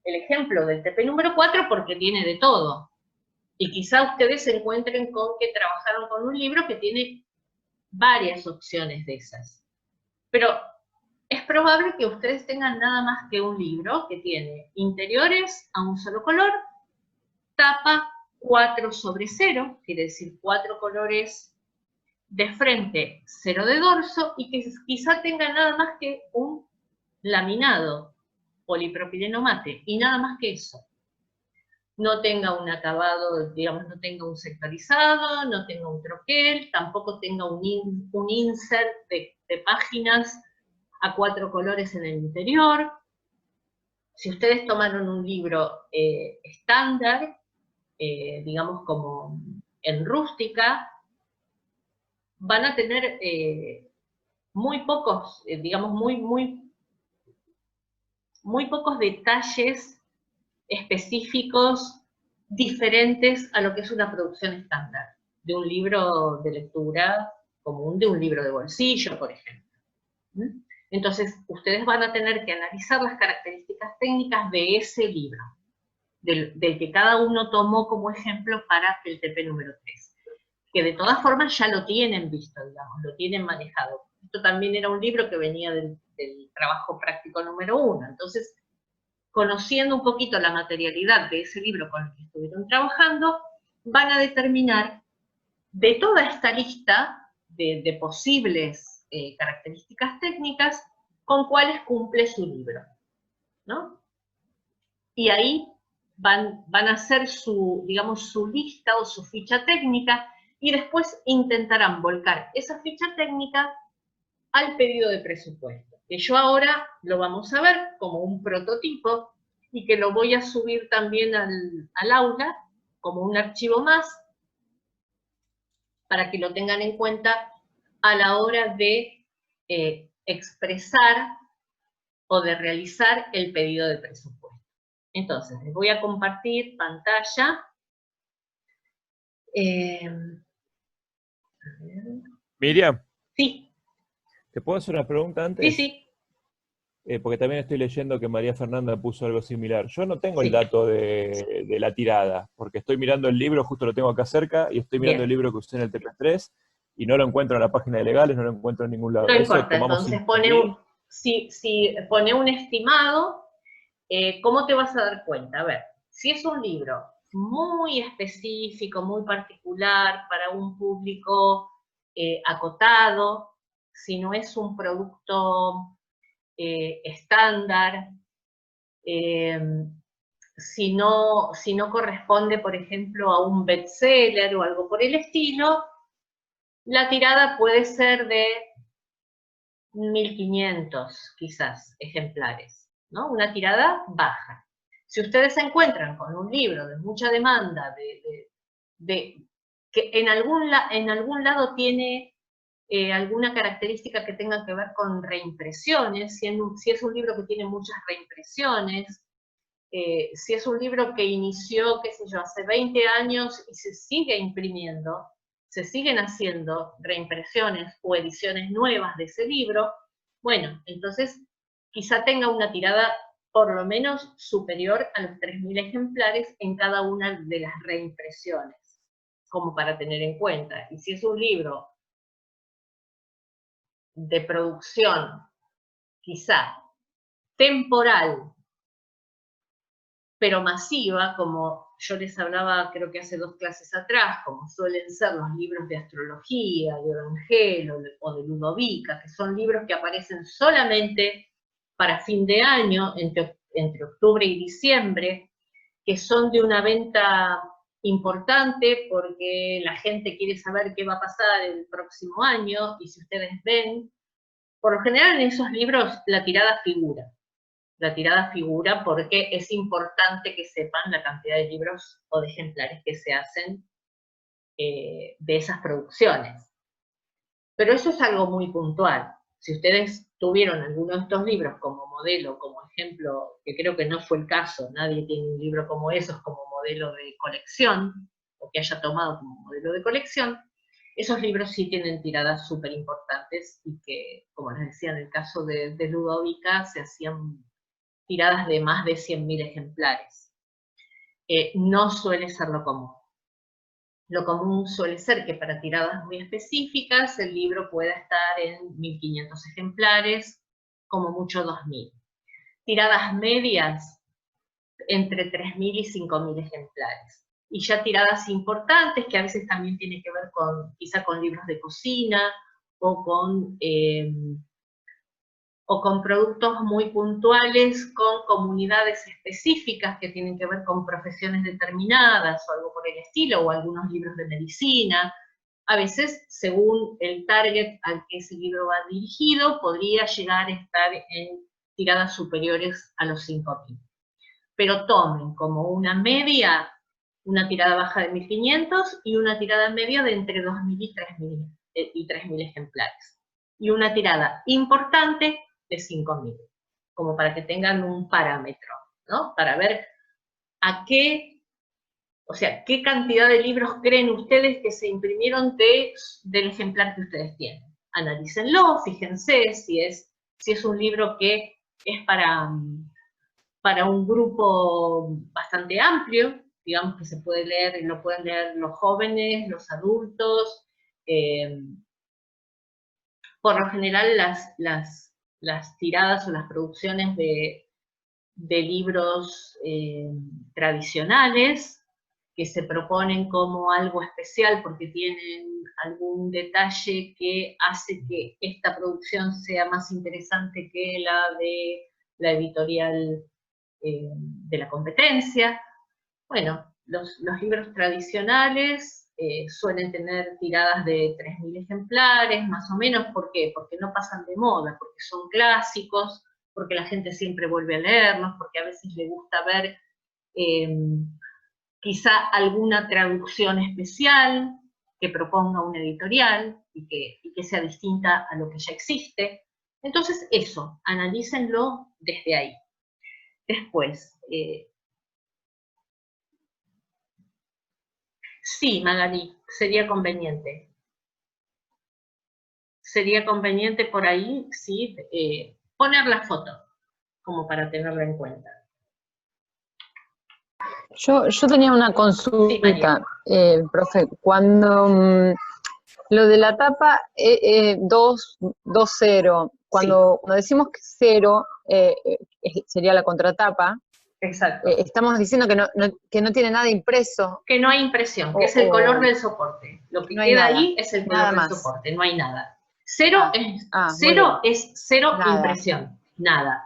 ejemplo del TP número 4 porque tiene de todo. Y quizá ustedes se encuentren con que trabajaron con un libro que tiene varias opciones de esas. Pero es probable que ustedes tengan nada más que un libro que tiene interiores a un solo color, tapa 4/0, quiere decir 4 colores de frente, 0 de dorso, y que quizá tenga nada más que un laminado polipropileno mate, y nada más que eso. No tenga un acabado, digamos, no tenga un sectorizado, no tenga un troquel, tampoco tenga un insert de páginas a 4 colores en el interior. Si ustedes tomaron un libro estándar, digamos como en rústica, van a tener muy pocos, digamos, muy pocos detalles específicos diferentes a lo que es una producción estándar, de un libro de lectura común, de un libro de bolsillo, por ejemplo. ¿Mm? Entonces, ustedes van a tener que analizar las características técnicas de ese libro, del que cada uno tomó como ejemplo para el TP número 3. Que de todas formas ya lo tienen visto, digamos, lo tienen manejado. Esto también era un libro que venía del trabajo práctico número 1. Entonces, conociendo un poquito la materialidad de ese libro con el que estuvieron trabajando, van a determinar de toda esta lista de posibles características técnicas con cuáles cumple su libro, ¿no? Y ahí van a hacer su, digamos, su lista o su ficha técnica y después intentarán volcar esa ficha técnica al pedido de presupuesto, que yo ahora lo vamos a ver como un prototipo y que lo voy a subir también al aula como un archivo más para que lo tengan en cuenta a la hora de expresar o de realizar el pedido de presupuesto. Entonces, les voy a compartir pantalla. Miriam, Sí, ¿te puedo hacer una pregunta antes? sí, sí. Porque también estoy leyendo que María Fernanda puso algo similar. Yo no tengo el Sí. dato de la tirada, porque estoy mirando el libro, justo lo tengo acá cerca, y estoy mirando Bien. el libro que usé en el TP3, y no lo encuentro en la página de legales, no lo encuentro en ningún lado. No Eso importa, tomamos entonces 5.000. si pone un estimado, ¿cómo te vas a dar cuenta? A ver, si es un libro muy específico, muy particular, para un público acotado, si no es un producto estándar, si no corresponde, por ejemplo, a un bestseller o algo por el estilo, la tirada puede ser de 1.500, quizás, ejemplares, ¿no? Una tirada baja. Si ustedes se encuentran con un libro de mucha demanda, que en algún lado tiene alguna característica que tenga que ver con reimpresiones, si es un libro que tiene muchas reimpresiones, si es un libro que inició, qué sé yo, hace 20 años y se sigue imprimiendo, se siguen haciendo reimpresiones o ediciones nuevas de ese libro, bueno, entonces quizá tenga una tirada por lo menos superior a los 3.000 ejemplares en cada una de las reimpresiones, como para tener en cuenta. Y si es un libro de producción, quizá temporal, pero masiva, como yo les hablaba creo que hace 2 clases atrás, como suelen ser los libros de astrología, de Orangel o de Ludovica, que son libros que aparecen solamente para fin de año, entre octubre y diciembre, que son de una venta importante porque la gente quiere saber qué va a pasar el próximo año, y si ustedes ven, por lo general en esos libros la tirada figura. La tirada figura porque es importante que sepan la cantidad de libros o de ejemplares que se hacen de esas producciones. Pero eso es algo muy puntual. Si ustedes tuvieron alguno de estos libros como modelo, como ejemplo, que creo que no fue el caso, nadie tiene un libro como esos como modelo de colección, o que haya tomado como modelo de colección, esos libros sí tienen tiradas súper importantes y que, como les decía, en el caso de Ludovica, se hacían tiradas de más de 100.000 ejemplares. No suele ser lo común. Lo común suele ser que para tiradas muy específicas el libro pueda estar en 1.500 ejemplares, como mucho 2.000. Tiradas medias, entre 3.000 y 5.000 ejemplares. Y ya tiradas importantes, que a veces también tienen que ver quizá con libros de cocina, o con productos muy puntuales, con comunidades específicas que tienen que ver con profesiones determinadas o algo por el estilo, o algunos libros de medicina. A veces, según el target al que ese libro va dirigido, podría llegar a estar en tiradas superiores a los 5.000. Pero tomen como una media, una tirada baja de 1.500 y una tirada media de entre 2.000 y 3.000 ejemplares. Y una tirada importante de 5.000, como para que tengan un parámetro, ¿no? Para ver qué cantidad de libros creen ustedes que se imprimieron del ejemplar que ustedes tienen. analícenlo, fíjense si es un libro que es para un grupo bastante amplio, digamos que se puede leer, lo pueden leer los jóvenes, los adultos. Por lo general las tiradas o las producciones de libros tradicionales que se proponen como algo especial porque tienen algún detalle que hace que esta producción sea más interesante que la de la editorial de la competencia. Bueno, los libros tradicionales suelen tener tiradas de 3.000 ejemplares, más o menos. ¿Por qué? Porque no pasan de moda, porque son clásicos, porque la gente siempre vuelve a leerlos, porque a veces le gusta ver quizá alguna traducción especial que proponga una editorial y que sea distinta a lo que ya existe. Entonces eso, analícenlo desde ahí. Después, sí, Magali, sería conveniente. Sería conveniente por ahí, sí, poner la foto, como para tenerla en cuenta. Yo tenía una consulta, profe, cuando lo de la tapa 2.0, cuando decimos que 0 sería la contratapa, exacto. Estamos diciendo que no tiene nada impreso. Que no hay impresión, que es el color del soporte. Lo que queda ahí es el color del soporte, no hay nada. Cero es cero impresión, nada.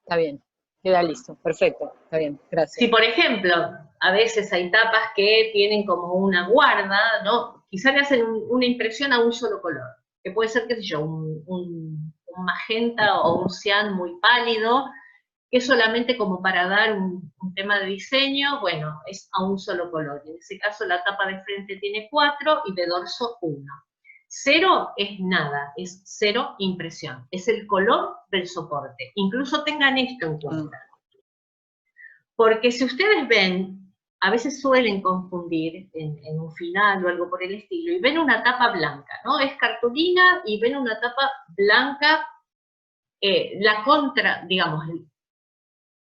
Está bien, queda listo, perfecto, está bien, gracias. Si por ejemplo, a veces hay tapas que tienen como una guarda, ¿no? Quizá le hacen una impresión a un solo color, que puede ser, qué sé yo, un magenta o un cian muy pálido, que es solamente como para dar un tema de diseño. Bueno, es a un solo color. En ese caso la tapa de frente tiene 4 y de dorso 1. 0 es nada, es 0 impresión, es el color del soporte. Incluso tengan esto en cuenta. Porque si ustedes ven, a veces suelen confundir en un final o algo por el estilo, y ven una tapa blanca, ¿no? Es cartulina y ven una tapa blanca, digamos,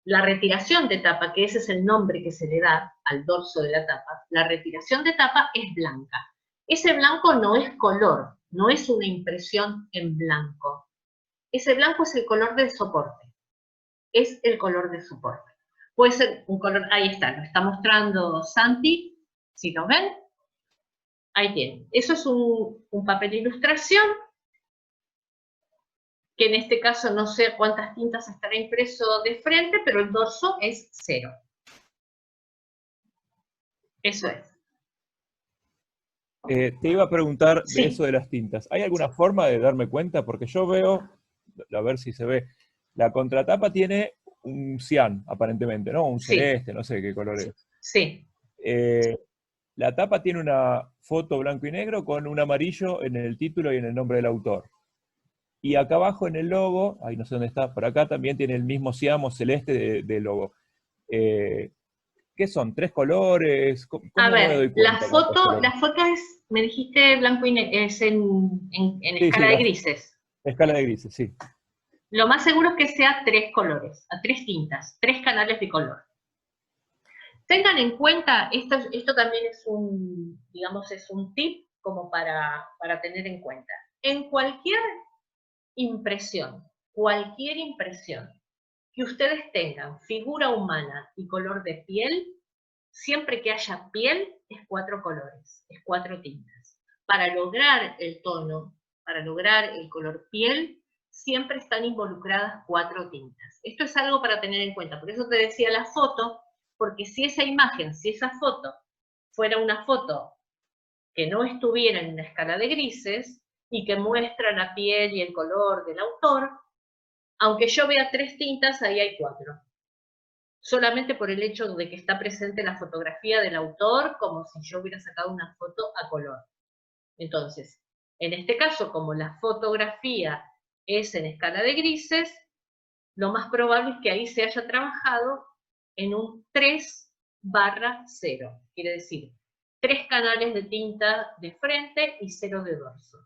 la retiración de tapa, que ese es el nombre que se le da al dorso de la tapa, la retiración de tapa es blanca. Ese blanco no es color, no es una impresión en blanco. Ese blanco es el color del soporte. Es el color del soporte. Puede ser un color, ahí está, lo está mostrando Santi, si lo ven. Ahí tienen. Eso es un papel de ilustración, que en este caso no sé cuántas tintas estará impreso de frente, pero el dorso es 0. Eso es. Te iba a preguntar de eso de las tintas. ¿Hay alguna forma de darme cuenta? Porque yo veo, a ver si se ve, la contratapa tiene un cian, aparentemente, ¿no? Un celeste, no sé qué color es. Sí. La tapa tiene una foto blanco y negro con un amarillo en el título y en el nombre del autor. Y acá abajo en el logo, ahí no sé dónde está, por acá también tiene el mismo cian o celeste del logo. ¿Qué son? ¿3 colores? ¿Cómo a ver, me doy cuenta? la foto es, me dijiste blanco y negro, es en escala de grises. Escala de grises, sí. Lo más seguro es que sea 3 colores, a 3 tintas, 3 canales de color. Tengan en cuenta, esto también es digamos, es un tip como para tener en cuenta. En cualquier impresión que ustedes tengan, figura humana y color de piel, siempre que haya piel, es 4 colores, es 4 tintas. Para lograr el tono, para lograr el color piel, siempre están involucradas 4 tintas. Esto es algo para tener en cuenta, por eso te decía la foto, porque si esa imagen, si esa foto fuera una foto que no estuviera en la escala de grises y que muestra la piel y el color del autor, aunque yo vea 3 tintas, ahí hay 4. Solamente por el hecho de que está presente la fotografía del autor, como si yo hubiera sacado una foto a color. Entonces, en este caso, como la fotografía es en escala de grises, lo más probable es que ahí se haya trabajado en un 3/0. Quiere decir, 3 canales de tinta de frente y 0 de dorso.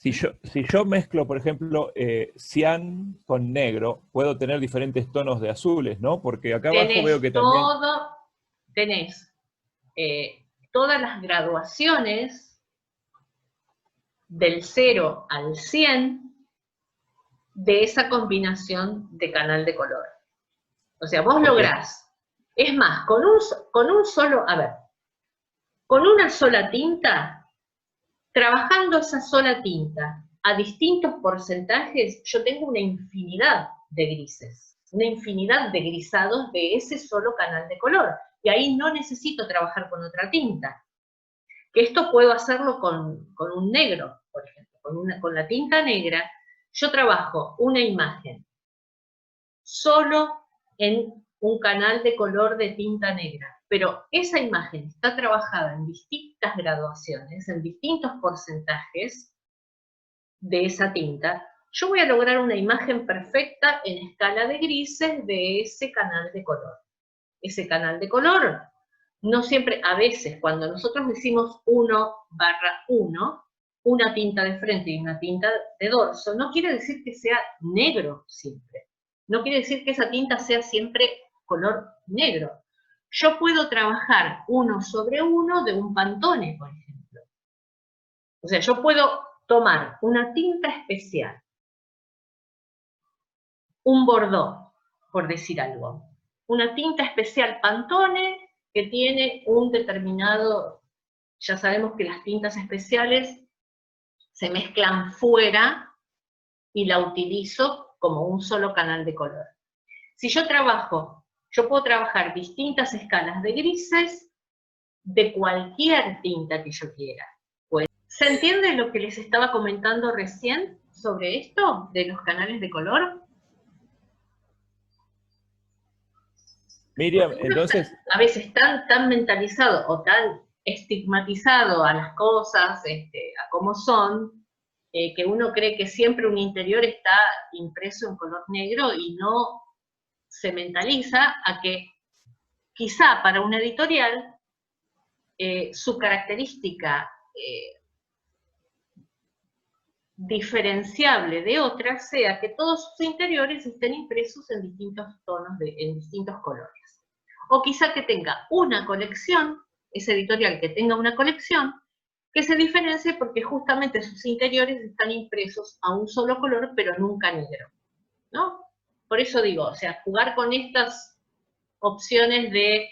Si yo mezclo, por ejemplo, cian con negro, puedo tener diferentes tonos de azules, ¿no? Porque acá abajo veo que también... Tenés todas las graduaciones del 0 al 100 de esa combinación de canal de color. O sea, vos lográs, es más, con un solo, a ver, con una sola tinta, trabajando esa sola tinta a distintos porcentajes, yo tengo una infinidad de grises, una infinidad de grisados de ese solo canal de color. Y ahí no necesito trabajar con otra tinta. Que esto puedo hacerlo con un negro, por ejemplo. Con la tinta negra, yo trabajo una imagen solo en un canal de color de tinta negra. Pero esa imagen está trabajada en distintas graduaciones, en distintos porcentajes de esa tinta. Yo voy a lograr una imagen perfecta en escala de grises de ese canal de color. Ese canal de color, no siempre, a veces, cuando nosotros decimos 1/1, una tinta de frente y una tinta de dorso, no quiere decir que sea negro siempre. No quiere decir que esa tinta sea siempre color negro. Yo puedo trabajar 1/1 de un Pantone, por ejemplo. O sea, yo puedo tomar una tinta especial, un Bordeaux, por decir algo. Una tinta especial Pantone que tiene un determinado, ya sabemos que las tintas especiales se mezclan fuera y la utilizo como un solo canal de color. Si yo puedo trabajar distintas escalas de grises de cualquier tinta que yo quiera. Pues, ¿se entiende lo que les estaba comentando recién sobre esto de los canales de color? Miriam, entonces... A veces tan mentalizado o tan estigmatizado a las cosas, a cómo son, que uno cree que siempre un interior está impreso en color negro y no se mentaliza a que quizá para una editorial su característica diferenciable de otras sea que todos sus interiores estén impresos en distintos tonos, en distintos colores. O quizá que tenga una colección, esa editorial que tenga una colección, que se diferencie porque justamente sus interiores están impresos a un solo color, pero nunca negro, ¿no? Por eso digo, o sea, jugar con estas opciones de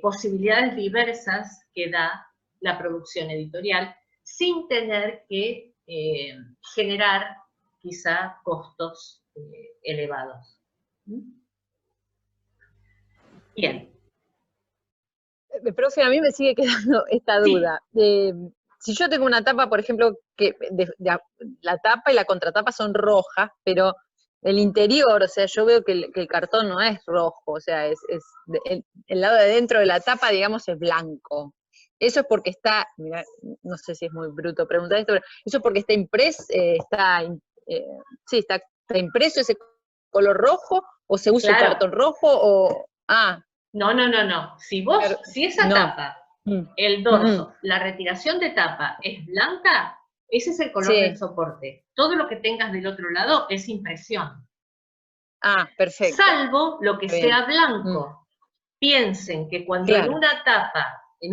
posibilidades diversas que da la producción editorial, sin tener que generar quizá costos elevados. Bien. Profe, a mí me sigue quedando esta duda. Si yo tengo una tapa, por ejemplo, que la tapa y la contratapa son rojas, pero el interior, o sea, yo veo que el cartón no es rojo, o sea, el lado de dentro de la tapa, digamos, es blanco. Eso es porque está, mira, no sé si es muy bruto preguntar esto, pero eso es porque está impreso, está impreso ese color rojo, o se usa el cartón rojo, o... No. Si esa tapa, el dorso, la retiración de tapa es blanca, ese es el color del soporte. Todo lo que tengas del otro lado es impresión. Perfecto. Salvo lo que sea blanco. Piensen que cuando en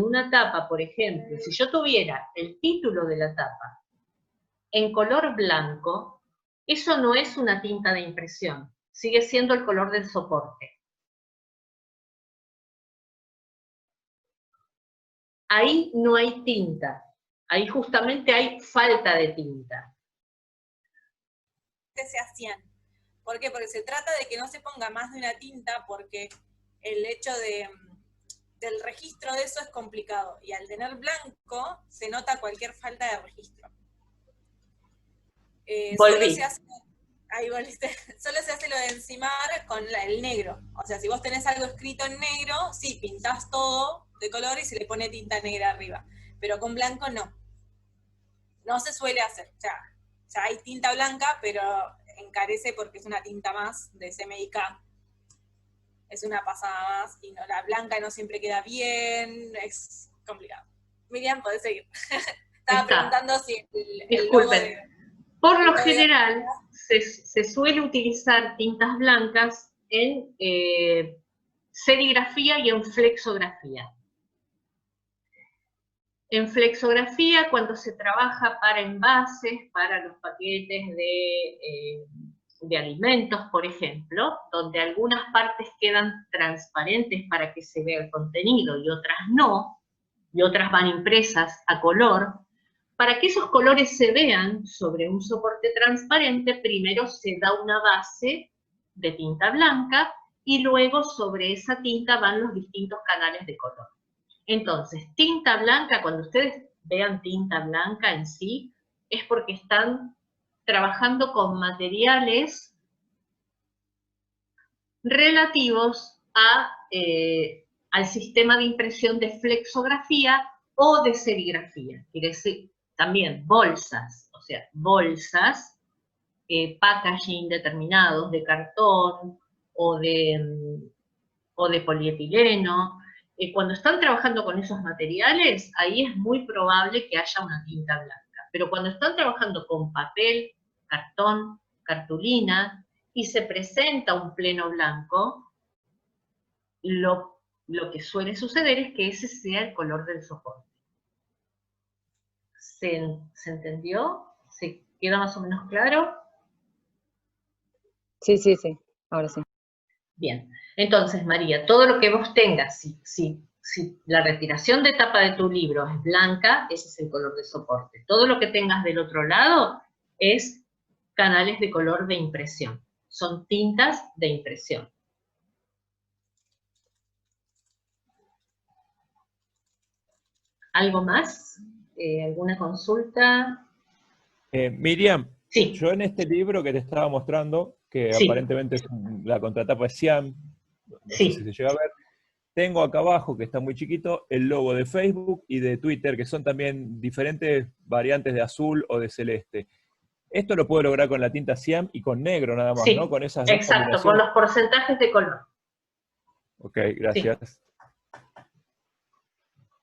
una tapa, por ejemplo, si yo tuviera el título de la tapa en color blanco, eso no es una tinta de impresión, sigue siendo el color del soporte. Ahí no hay tinta, ahí justamente hay falta de tinta. Que se hacían. ¿Por qué? Porque se trata de que no se ponga más de una tinta, porque el hecho del registro de eso es complicado, y al tener blanco se nota cualquier falta de registro. Solo se hace lo de encimar con el negro. O sea, si vos tenés algo escrito en negro, sí, pintás todo de color y se le pone tinta negra arriba. Pero con blanco no. No se suele hacer. O sea, ya hay tinta blanca, pero encarece porque es una tinta más de CMYK. Es una pasada más, y no, la blanca no siempre queda bien, es complicado. Miriam, podés seguir. Estaba preguntando si el logo de... Por lo general, se suele utilizar tintas blancas en serigrafía y en flexografía. En flexografía, cuando se trabaja para envases, para los paquetes de alimentos, por ejemplo, donde algunas partes quedan transparentes para que se vea el contenido y otras no, y otras van impresas a color, para que esos colores se vean sobre un soporte transparente, primero se da una base de tinta blanca y luego sobre esa tinta van los distintos canales de color. Entonces, tinta blanca, cuando ustedes vean tinta blanca en sí, es porque están trabajando con materiales relativos al sistema de impresión de flexografía o de serigrafía. Quiere decir, también bolsas, o sea, bolsas, packaging determinados de cartón o de polietileno. Cuando están trabajando con esos materiales, ahí es muy probable que haya una tinta blanca. Pero cuando están trabajando con papel, cartón, cartulina, y se presenta un pleno blanco, lo que suele suceder es que ese sea el color del soporte. ¿Se entendió? ¿Se queda más o menos claro? Sí, ahora sí. Bien, entonces María, todo lo que vos tengas, si la retiración de tapa de tu libro es blanca, ese es el color de soporte. Todo lo que tengas del otro lado es canales de color de impresión. Son tintas de impresión. ¿Algo más? ¿Alguna consulta? Miriam, Sí. yo en este libro que te estaba mostrando, que Sí. aparentemente la contratapa es Siam, no Sí. sé si se llega a ver, tengo acá abajo, que está muy chiquito, el logo de Facebook y de Twitter, que son también diferentes variantes de azul o de celeste. Esto lo puedo lograr con la tinta Siam y con negro nada más, Sí, ¿no? Con esas dos exacto, con combinaciones. los porcentajes de color. Ok, gracias.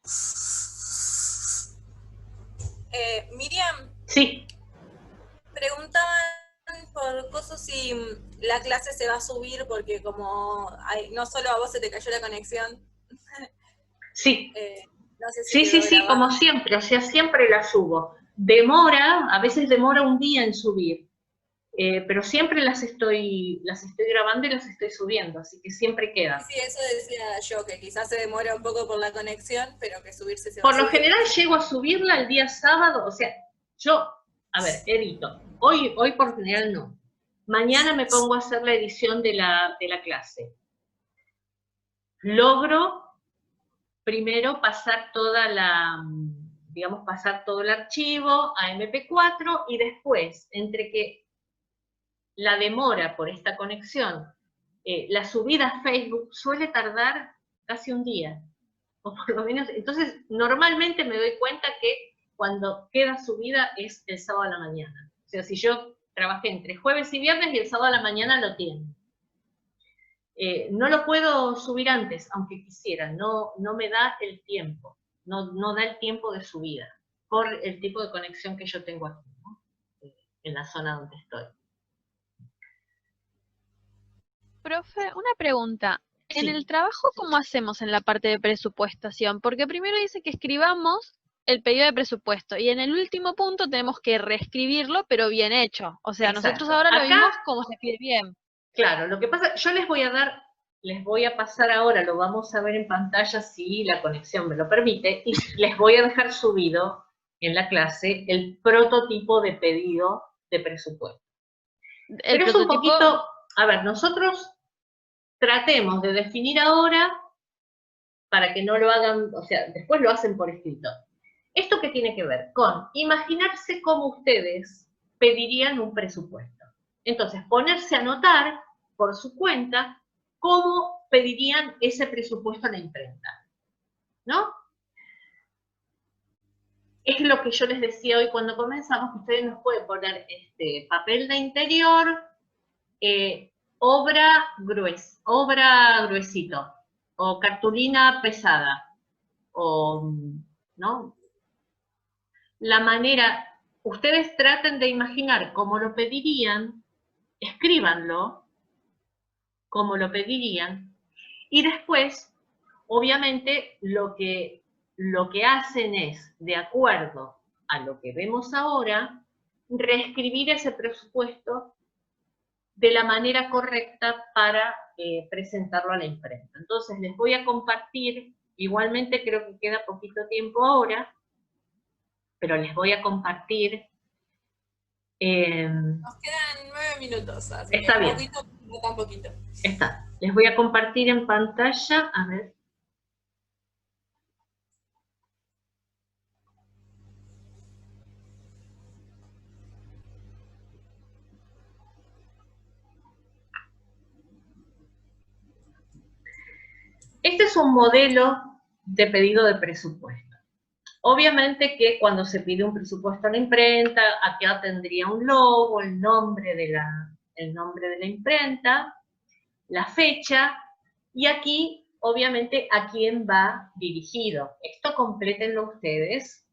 Sí. Miriam, Sí. preguntaban por cosas si la clase se va a subir, porque como no solo a vos se te cayó la conexión. Sí. No sé si Sí, como siempre, o sea, siempre la subo. Demora, a veces demora un día en subir, pero siempre las estoy grabando y las estoy subiendo, así que siempre quedan. Sí, eso decía yo, que quizás se demora un poco por la conexión, pero que subirse se va a subir. Por lo general llego a subirla el día sábado, o sea, yo, a ver, edito. Hoy por general no. Mañana me pongo a hacer la edición de la clase. Logro primero pasar pasar todo el archivo a MP4 y después, entre que la demora por esta conexión, la subida a Facebook suele tardar casi un día, o por lo menos, entonces normalmente me doy cuenta que cuando queda subida es el sábado a la mañana. O sea, si yo trabajé entre jueves y viernes y el sábado a la mañana lo tiene. No lo puedo subir antes, aunque quisiera, no me da el tiempo, no da el tiempo de subida, por el tipo de conexión que yo tengo aquí, ¿no? En la zona donde estoy. Profe, una pregunta. En Sí. el trabajo, ¿cómo hacemos en la parte de presupuestación? Porque primero dice que escribamos el pedido de presupuesto y en el último punto tenemos que reescribirlo, pero bien hecho. O sea, Exacto. nosotros ahora lo Acá, vimos como se escribe bien. claro, lo que pasa, yo les voy a pasar ahora, lo vamos a ver en pantalla si la conexión me lo permite, y les voy a dejar subido en la clase el prototipo de pedido de presupuesto. Pero es un poquito, a ver, nosotros tratemos de definir ahora para que no lo hagan, o sea, después lo hacen por escrito. ¿Esto qué tiene que ver? Con imaginarse cómo ustedes pedirían un presupuesto. Entonces, ponerse a anotar por su cuenta cómo pedirían ese presupuesto a la imprenta, ¿no? Es lo que yo les decía hoy cuando comenzamos, que ustedes nos pueden poner papel de interior, obra gruesito, o cartulina pesada, o, ¿no? La manera, ustedes traten de imaginar cómo lo pedirían, escríbanlo, como lo pedirían, y después, obviamente, lo que hacen es, de acuerdo a lo que vemos ahora, reescribir ese presupuesto de la manera correcta para presentarlo a la imprenta. Entonces, les voy a compartir, igualmente creo que queda poquito tiempo ahora, pero les voy a compartir. Nos quedan 9 minutos, así Está que bien. poquito, no tan poquito. Está. Les voy a compartir en pantalla, a ver. Este es un modelo de pedido de presupuesto. Obviamente que cuando se pide un presupuesto a la imprenta, acá tendría un logo, el nombre de la imprenta, la fecha, y aquí, obviamente, a quién va dirigido. Esto complétenlo ustedes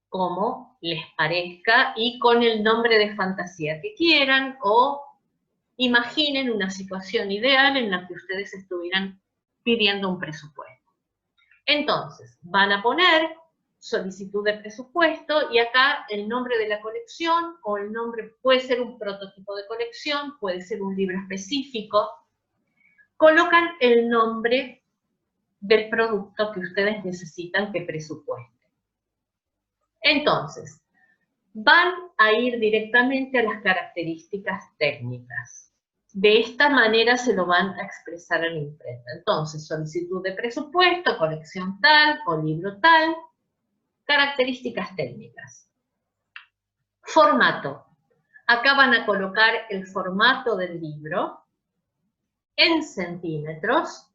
como les parezca y con el nombre de fantasía que quieran, o imaginen una situación ideal en la que ustedes estuvieran pidiendo un presupuesto. Entonces, van a poner solicitud de presupuesto y acá el nombre de la colección, o el nombre, puede ser un prototipo de colección, puede ser un libro específico. Colocan el nombre del producto que ustedes necesitan que presupuesten. Entonces, van a ir directamente a las características técnicas. De esta manera se lo van a expresar a la imprenta. Entonces, solicitud de presupuesto, colección tal o libro tal, características técnicas. Formato. Acá van a colocar el formato del libro en centímetros,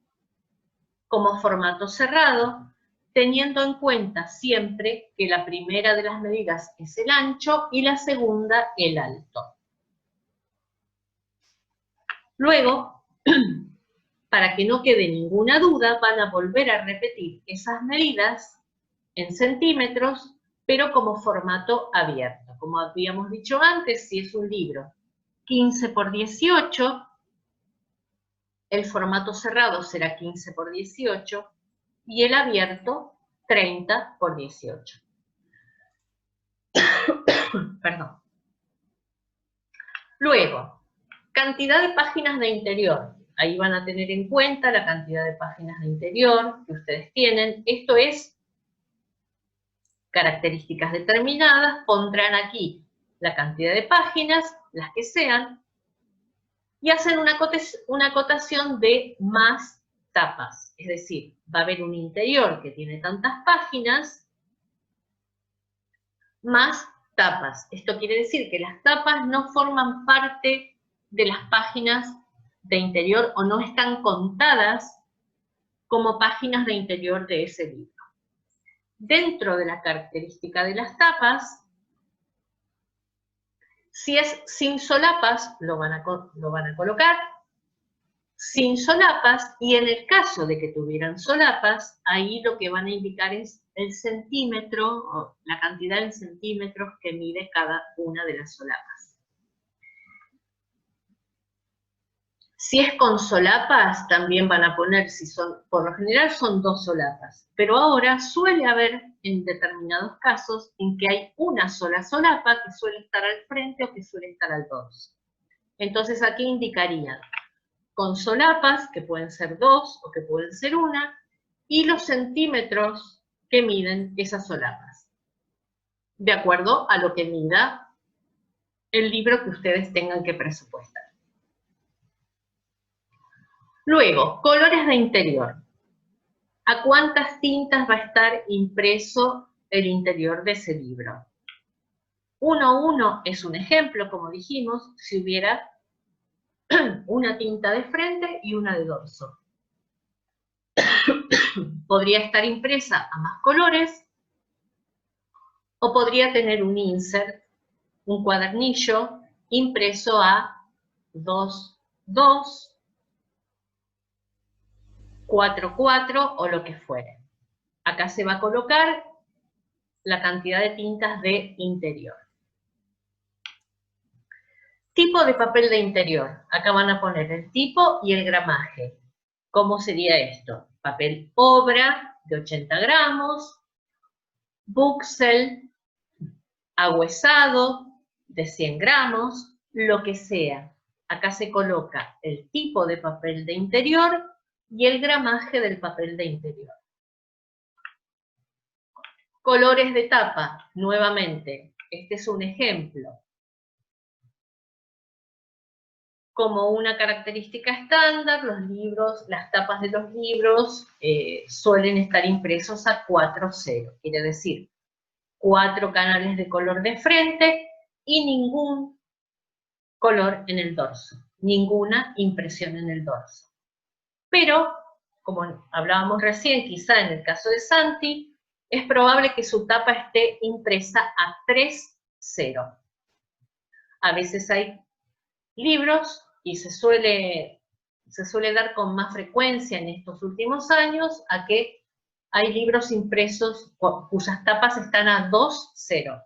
como formato cerrado, teniendo en cuenta siempre que la primera de las medidas es el ancho y la segunda el alto. Luego, para que no quede ninguna duda, van a volver a repetir esas medidas en centímetros, pero como formato abierto. Como habíamos dicho antes, si es un libro 15 por 18, el formato cerrado será 15 por 18 y el abierto 30 por 18. Perdón. Luego, cantidad de páginas de interior. Ahí van a tener en cuenta la cantidad de páginas de interior que ustedes tienen. Esto es características determinadas. Pondrán aquí la cantidad de páginas, las que sean, y hacen una acotación de más tapas. Es decir, va a haber un interior que tiene tantas páginas, más tapas. Esto quiere decir que las tapas no forman parte de las páginas de interior o no están contadas como páginas de interior de ese libro. Dentro de la característica de las tapas, si es sin solapas, lo van a colocar sin solapas, y en el caso de que tuvieran solapas, ahí lo que van a indicar es el centímetro, o la cantidad en centímetros que mide cada una de las solapas. Si es con solapas, también van a poner, si son, por lo general son 2 solapas, pero ahora suele haber en determinados casos en que hay una sola solapa que suele estar al frente o que suele estar al dorso. Entonces aquí indicarían con solapas, que pueden ser 2 o que pueden ser 1, y los centímetros que miden esas solapas, de acuerdo a lo que mida el libro que ustedes tengan que presupuestar. Luego, colores de interior. ¿A cuántas tintas va a estar impreso el interior de ese libro? 1:1 es un ejemplo, como dijimos, si hubiera una tinta de frente y una de dorso. Podría estar impresa a más colores, o podría tener un insert, un cuadernillo, impreso a 2:2, 4:4 o lo que fuere. Acá se va a colocar la cantidad de tintas de interior. Tipo de papel de interior. Acá van a poner el tipo y el gramaje. ¿Cómo sería esto? Papel obra de 80 gramos, buxel, ahuesado de 100 gramos, lo que sea. Acá se coloca el tipo de papel de interior y el gramaje del papel de interior. Colores de tapa, nuevamente, este es un ejemplo. Como una característica estándar, los libros, las tapas de los libros suelen estar impresos a 4-0, quiere decir 4 canales de color de frente y ningún color en el dorso, ninguna impresión en el dorso. Pero, como hablábamos recién, quizá en el caso de Santi, es probable que su tapa esté impresa a 3-0. A veces hay libros, y se suele dar con más frecuencia en estos últimos años, a que hay libros impresos cuyas tapas están a 2-0.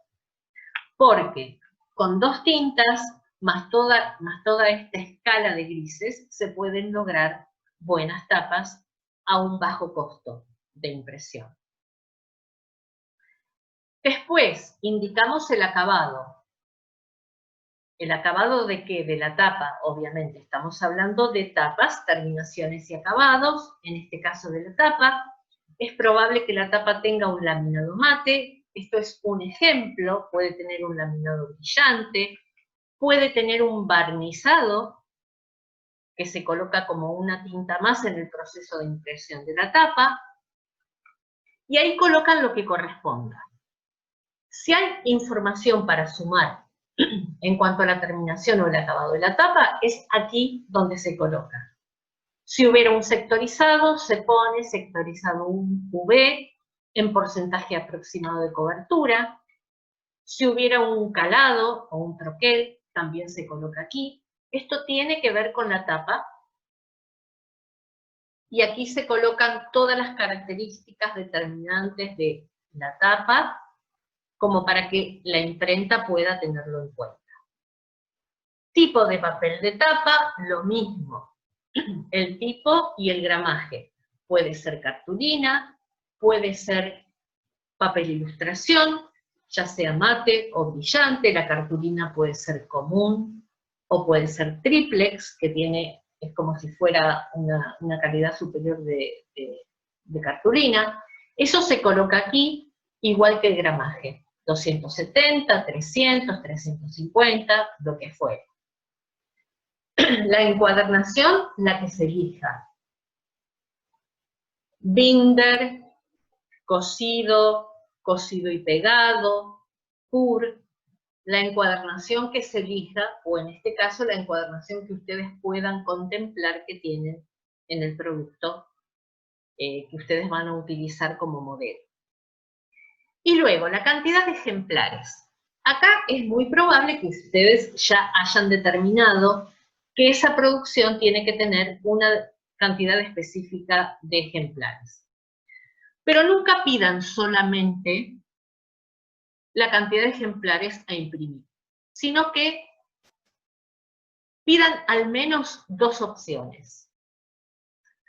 Porque con 2 tintas, más toda esta escala de grises, se pueden lograr buenas tapas a un bajo costo de impresión. Después, indicamos el acabado. ¿El acabado de qué? De la tapa, obviamente. Estamos hablando de tapas, terminaciones y acabados. En este caso de la tapa, es probable que la tapa tenga un laminado mate. Esto es un ejemplo. Puede tener un laminado brillante. Puede tener un barnizado, que se coloca como una tinta más en el proceso de impresión de la tapa. Y ahí colocan lo que corresponda. Si hay información para sumar en cuanto a la terminación o el acabado de la tapa, es aquí donde se coloca. Si hubiera un sectorizado, se pone sectorizado un V en porcentaje aproximado de cobertura. Si hubiera un calado o un troquel, también se coloca aquí. Esto tiene que ver con la tapa. Y aquí se colocan todas las características determinantes de la tapa, como para que la imprenta pueda tenerlo en cuenta. Tipo de papel de tapa, lo mismo. El tipo y el gramaje. Puede ser cartulina, puede ser papel ilustración, ya sea mate o brillante. La cartulina puede ser común o puede ser triplex, que es como si fuera una calidad superior de cartulina. Eso se coloca aquí, igual que el gramaje. 270, 300, 350, lo que fuere. La encuadernación, la que se elija. Binder, cosido, cosido y pegado, PUR, la encuadernación que se elija, o en este caso la encuadernación que ustedes puedan contemplar que tienen en el producto que ustedes van a utilizar como modelo. Y luego, la cantidad de ejemplares. Acá es muy probable que ustedes ya hayan determinado que esa producción tiene que tener una cantidad específica de ejemplares. Pero nunca pidan solamente la cantidad de ejemplares a imprimir, sino que pidan al menos 2 opciones.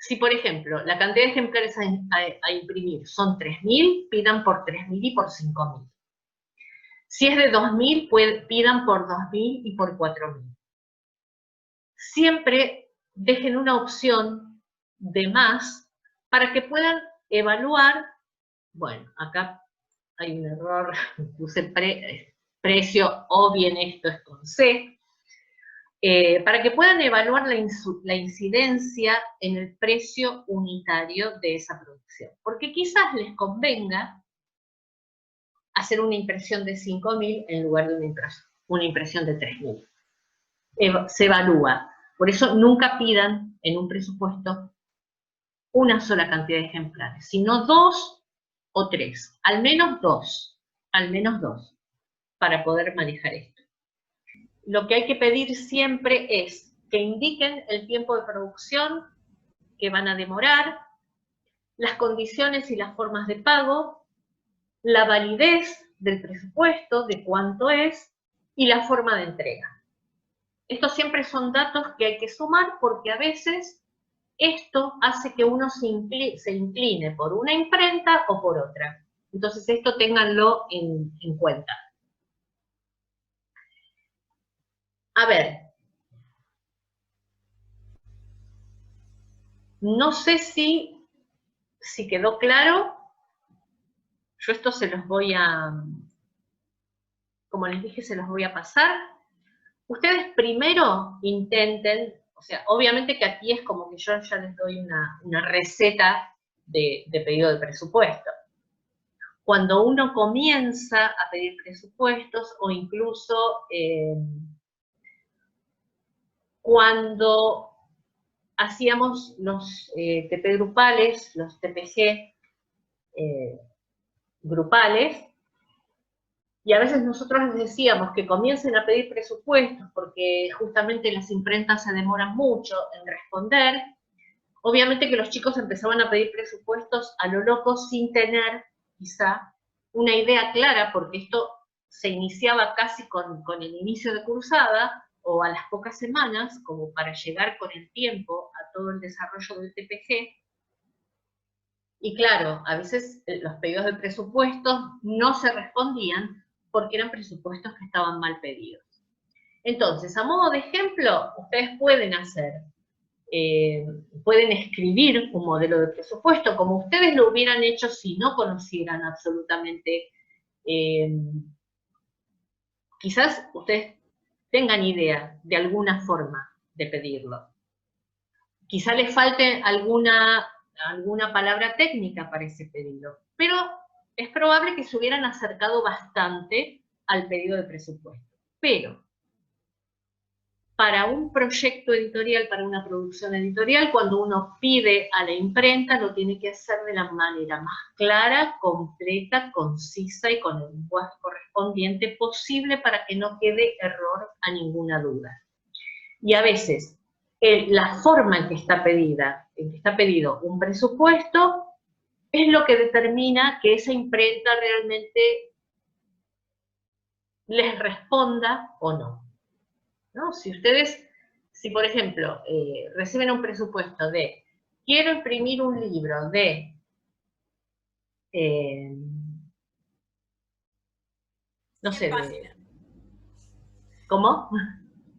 Si, por ejemplo, la cantidad de ejemplares a imprimir son 3.000, pidan por 3.000 y por 5.000. Si es de 2.000, pidan por 2.000 y por 4.000. Siempre dejen una opción de más para que puedan evaluar. Bueno, acá hay un error, puse precio, o bien esto es con C. Para que puedan evaluar la incidencia en el precio unitario de esa producción. Porque quizás les convenga hacer una impresión de 5.000 en lugar de una impresión de 3.000. Se evalúa. Por eso nunca pidan en un presupuesto una sola cantidad de ejemplares, sino 2 o 3, al menos 2, para poder manejar esto. Lo que hay que pedir siempre es que indiquen el tiempo de producción que van a demorar, las condiciones y las formas de pago, la validez del presupuesto, de cuánto es, y la forma de entrega. Estos siempre son datos que hay que sumar porque a veces esto hace que uno se incline por una imprenta o por otra. Entonces esto ténganlo en cuenta. A ver, no sé si quedó claro. Yo esto se los voy a, como les dije, se los voy a pasar. Ustedes primero intenten, o sea, obviamente que aquí es como que yo ya les doy una receta de pedido de presupuesto. Cuando uno comienza a pedir presupuestos o incluso cuando hacíamos los TP grupales, los TPG grupales, y a veces nosotros les decíamos que comiencen a pedir presupuestos porque justamente las imprentas se demoran mucho en responder. Obviamente que los chicos empezaban a pedir presupuestos a lo loco sin tener quizá una idea clara, porque esto se iniciaba casi con el inicio de cursada o a las pocas semanas, como para llegar con el tiempo a todo el desarrollo del TPG. Y claro, a veces los pedidos de presupuestos no se respondían porque eran presupuestos que estaban mal pedidos. Entonces, a modo de ejemplo, ustedes pueden hacer, pueden escribir un modelo de presupuesto como ustedes lo hubieran hecho si no conocieran absolutamente, quizás ustedes tengan idea de alguna forma de pedirlo. Quizá les falte alguna palabra técnica para ese pedido, pero es probable que se hubieran acercado bastante al pedido de presupuesto. Pero para un proyecto editorial, para una producción editorial, cuando uno pide a la imprenta, lo tiene que hacer de la manera más clara, completa, concisa y con el lenguaje correspondiente posible para que no quede error a ninguna duda. Y a veces, la forma en que está pedido un presupuesto, es lo que determina que esa imprenta realmente les responda o no. ¿No? Si por ejemplo, reciben un presupuesto de, quiero imprimir un libro de, no sé, 100 páginas. ¿Cómo?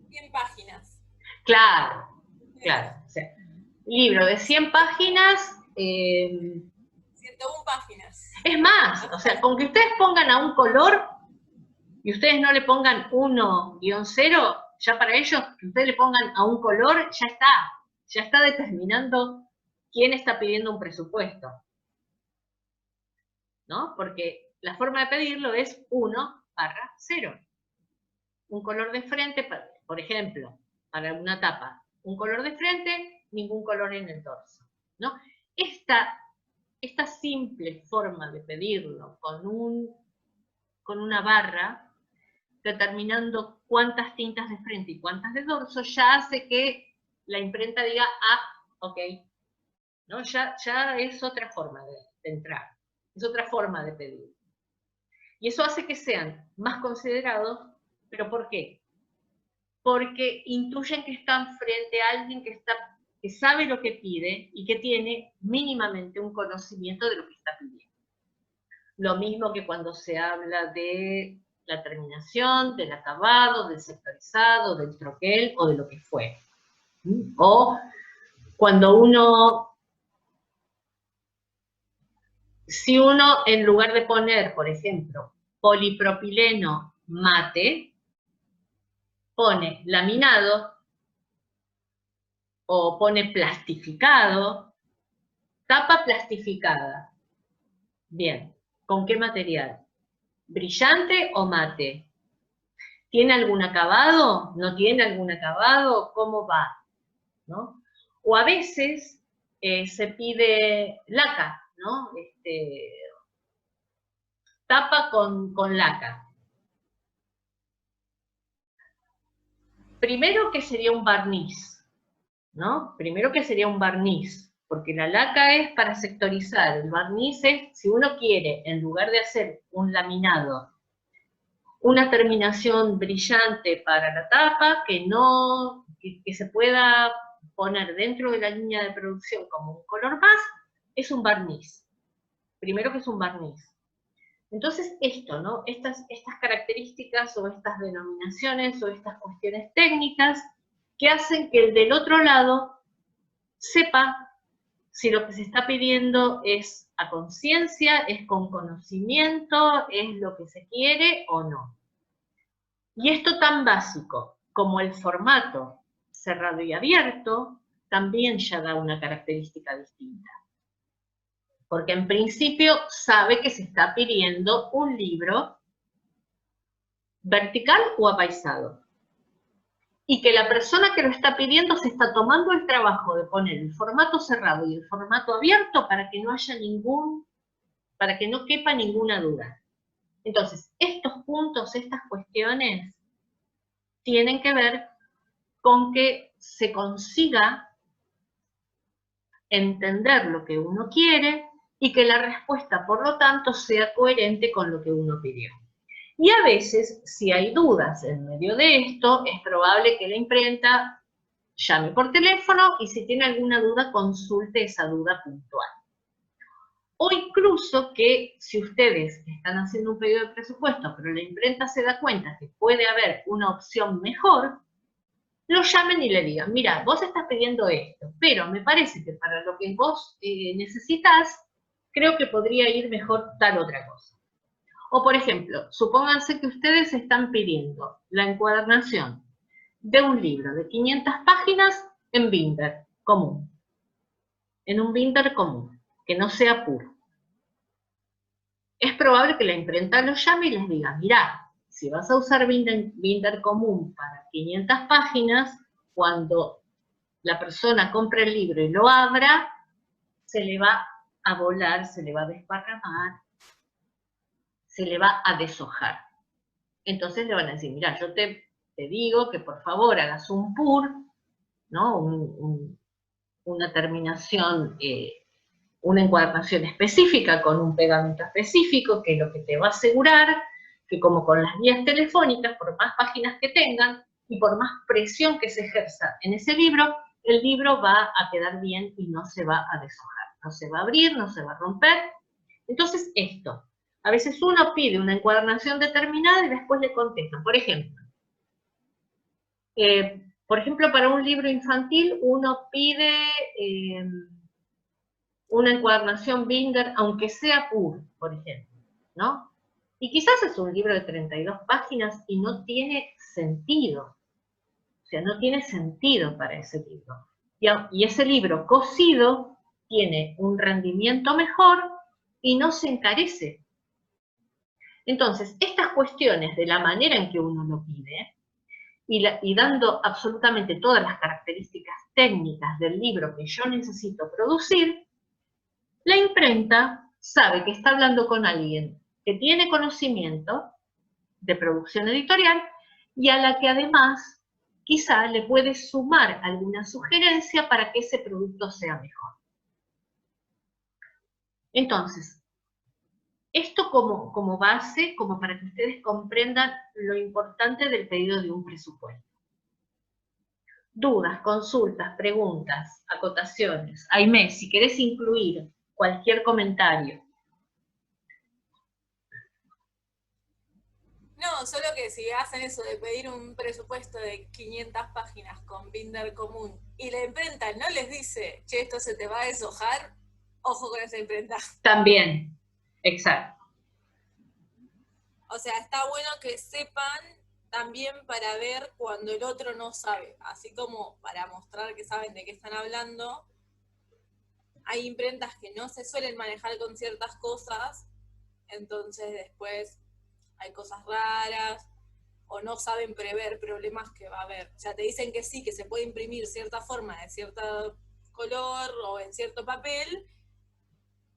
100 páginas. Claro. O sea, libro de 100 páginas, 101 páginas. Es más, o sea, con que ustedes pongan a un color y ustedes no le pongan 1-0, ya para ellos, que ustedes le pongan a un color, ya está determinando quién está pidiendo un presupuesto, ¿no? Porque la forma de pedirlo es 1/0. Un color de frente, por ejemplo, para una tapa, un color de frente, ningún color en el dorso, ¿no? Esta simple forma de pedirlo con una barra, determinando cuántas tintas de frente y cuántas de dorso, ya hace que la imprenta diga, ok, ¿no? Ya es otra forma de entrar, es otra forma de pedir. Y eso hace que sean más considerados, ¿pero por qué? Porque intuyen que están frente a alguien que sabe lo que pide y que tiene mínimamente un conocimiento de lo que está pidiendo. Lo mismo que cuando se habla de la terminación, del acabado, del sectorizado, del troquel o de lo que fue. O cuando si uno en lugar de poner, por ejemplo, polipropileno mate, pone laminado o pone plastificado, tapa plastificada. Bien, ¿con qué material? ¿Brillante o mate? ¿Tiene algún acabado? ¿No tiene algún acabado? ¿Cómo va? ¿No? O a veces se pide laca, ¿no? Tapa con laca. Primero que sería un barniz, ¿no? Primero que sería un barniz, porque la laca es para sectorizar, el barniz es, si uno quiere, en lugar de hacer un laminado una terminación brillante para la tapa, que se pueda poner dentro de la línea de producción como un color más, es un barniz. Primero que es un barniz. Entonces esto, ¿no? Estas características o estas denominaciones o estas cuestiones técnicas que hacen que el del otro lado sepa si lo que se está pidiendo es a conciencia, es con conocimiento, es lo que se quiere o no. Y esto tan básico como el formato cerrado y abierto, también ya da una característica distinta. Porque en principio sabe que se está pidiendo un libro vertical o apaisado. Y que la persona que lo está pidiendo se está tomando el trabajo de poner el formato cerrado y el formato abierto para que no haya para que no quepa ninguna duda. Entonces, estos puntos, estas cuestiones, tienen que ver con que se consiga entender lo que uno quiere y que la respuesta, por lo tanto, sea coherente con lo que uno pidió. Y a veces, si hay dudas en medio de esto, es probable que la imprenta llame por teléfono y si tiene alguna duda, consulte esa duda puntual. O incluso que si ustedes están haciendo un pedido de presupuesto, pero la imprenta se da cuenta que puede haber una opción mejor, lo llamen y le digan, mira, vos estás pidiendo esto, pero me parece que para lo que vos necesitas, creo que podría ir mejor tal otra cosa. O por ejemplo, supónganse que ustedes están pidiendo la encuadernación de un libro de 500 páginas en binder común, en un binder común, que no sea puro. Es probable que la imprenta los llame y les diga, mirá, si vas a usar binder común para 500 páginas, cuando la persona compre el libro y lo abra, se le va a volar, se le va a desparramar, se le va a deshojar. Entonces le van a decir, mira, yo te digo que por favor hagas un PUR, ¿no? Una terminación, una encuadernación específica con un pegamento específico, que es lo que te va a asegurar que como con las guías telefónicas, por más páginas que tengan y por más presión que se ejerza en ese libro, el libro va a quedar bien y no se va a deshojar, no se va a abrir, no se va a romper. Entonces esto, a veces uno pide una encuadernación determinada y después le contesta. Por ejemplo, para un libro infantil uno pide una encuadernación binder, aunque sea PUR, por ejemplo, ¿no? Y quizás es un libro de 32 páginas y no tiene sentido. O sea, no tiene sentido para ese libro. Y ese libro cosido tiene un rendimiento mejor y no se encarece. Entonces, estas cuestiones de la manera en que uno lo pide, y dando absolutamente todas las características técnicas del libro que yo necesito producir, la imprenta sabe que está hablando con alguien que tiene conocimiento de producción editorial y a la que además quizá le puede sumar alguna sugerencia para que ese producto sea mejor. Entonces, esto como base, como para que ustedes comprendan lo importante del pedido de un presupuesto. Dudas, consultas, preguntas, acotaciones. Aimé, si querés incluir cualquier comentario. No, solo que si hacen eso de pedir un presupuesto de 500 páginas con binder común y la imprenta no les dice, che, esto se te va a deshojar, ojo con esa imprenta. También, exacto. O sea, está bueno que sepan también para ver cuando el otro no sabe, así como para mostrar que saben de qué están hablando. Hay imprentas que no se suelen manejar con ciertas cosas, entonces después hay cosas raras, o no saben prever problemas que va a haber. O sea, te dicen que sí, que se puede imprimir cierta forma, de cierto color, o en cierto papel,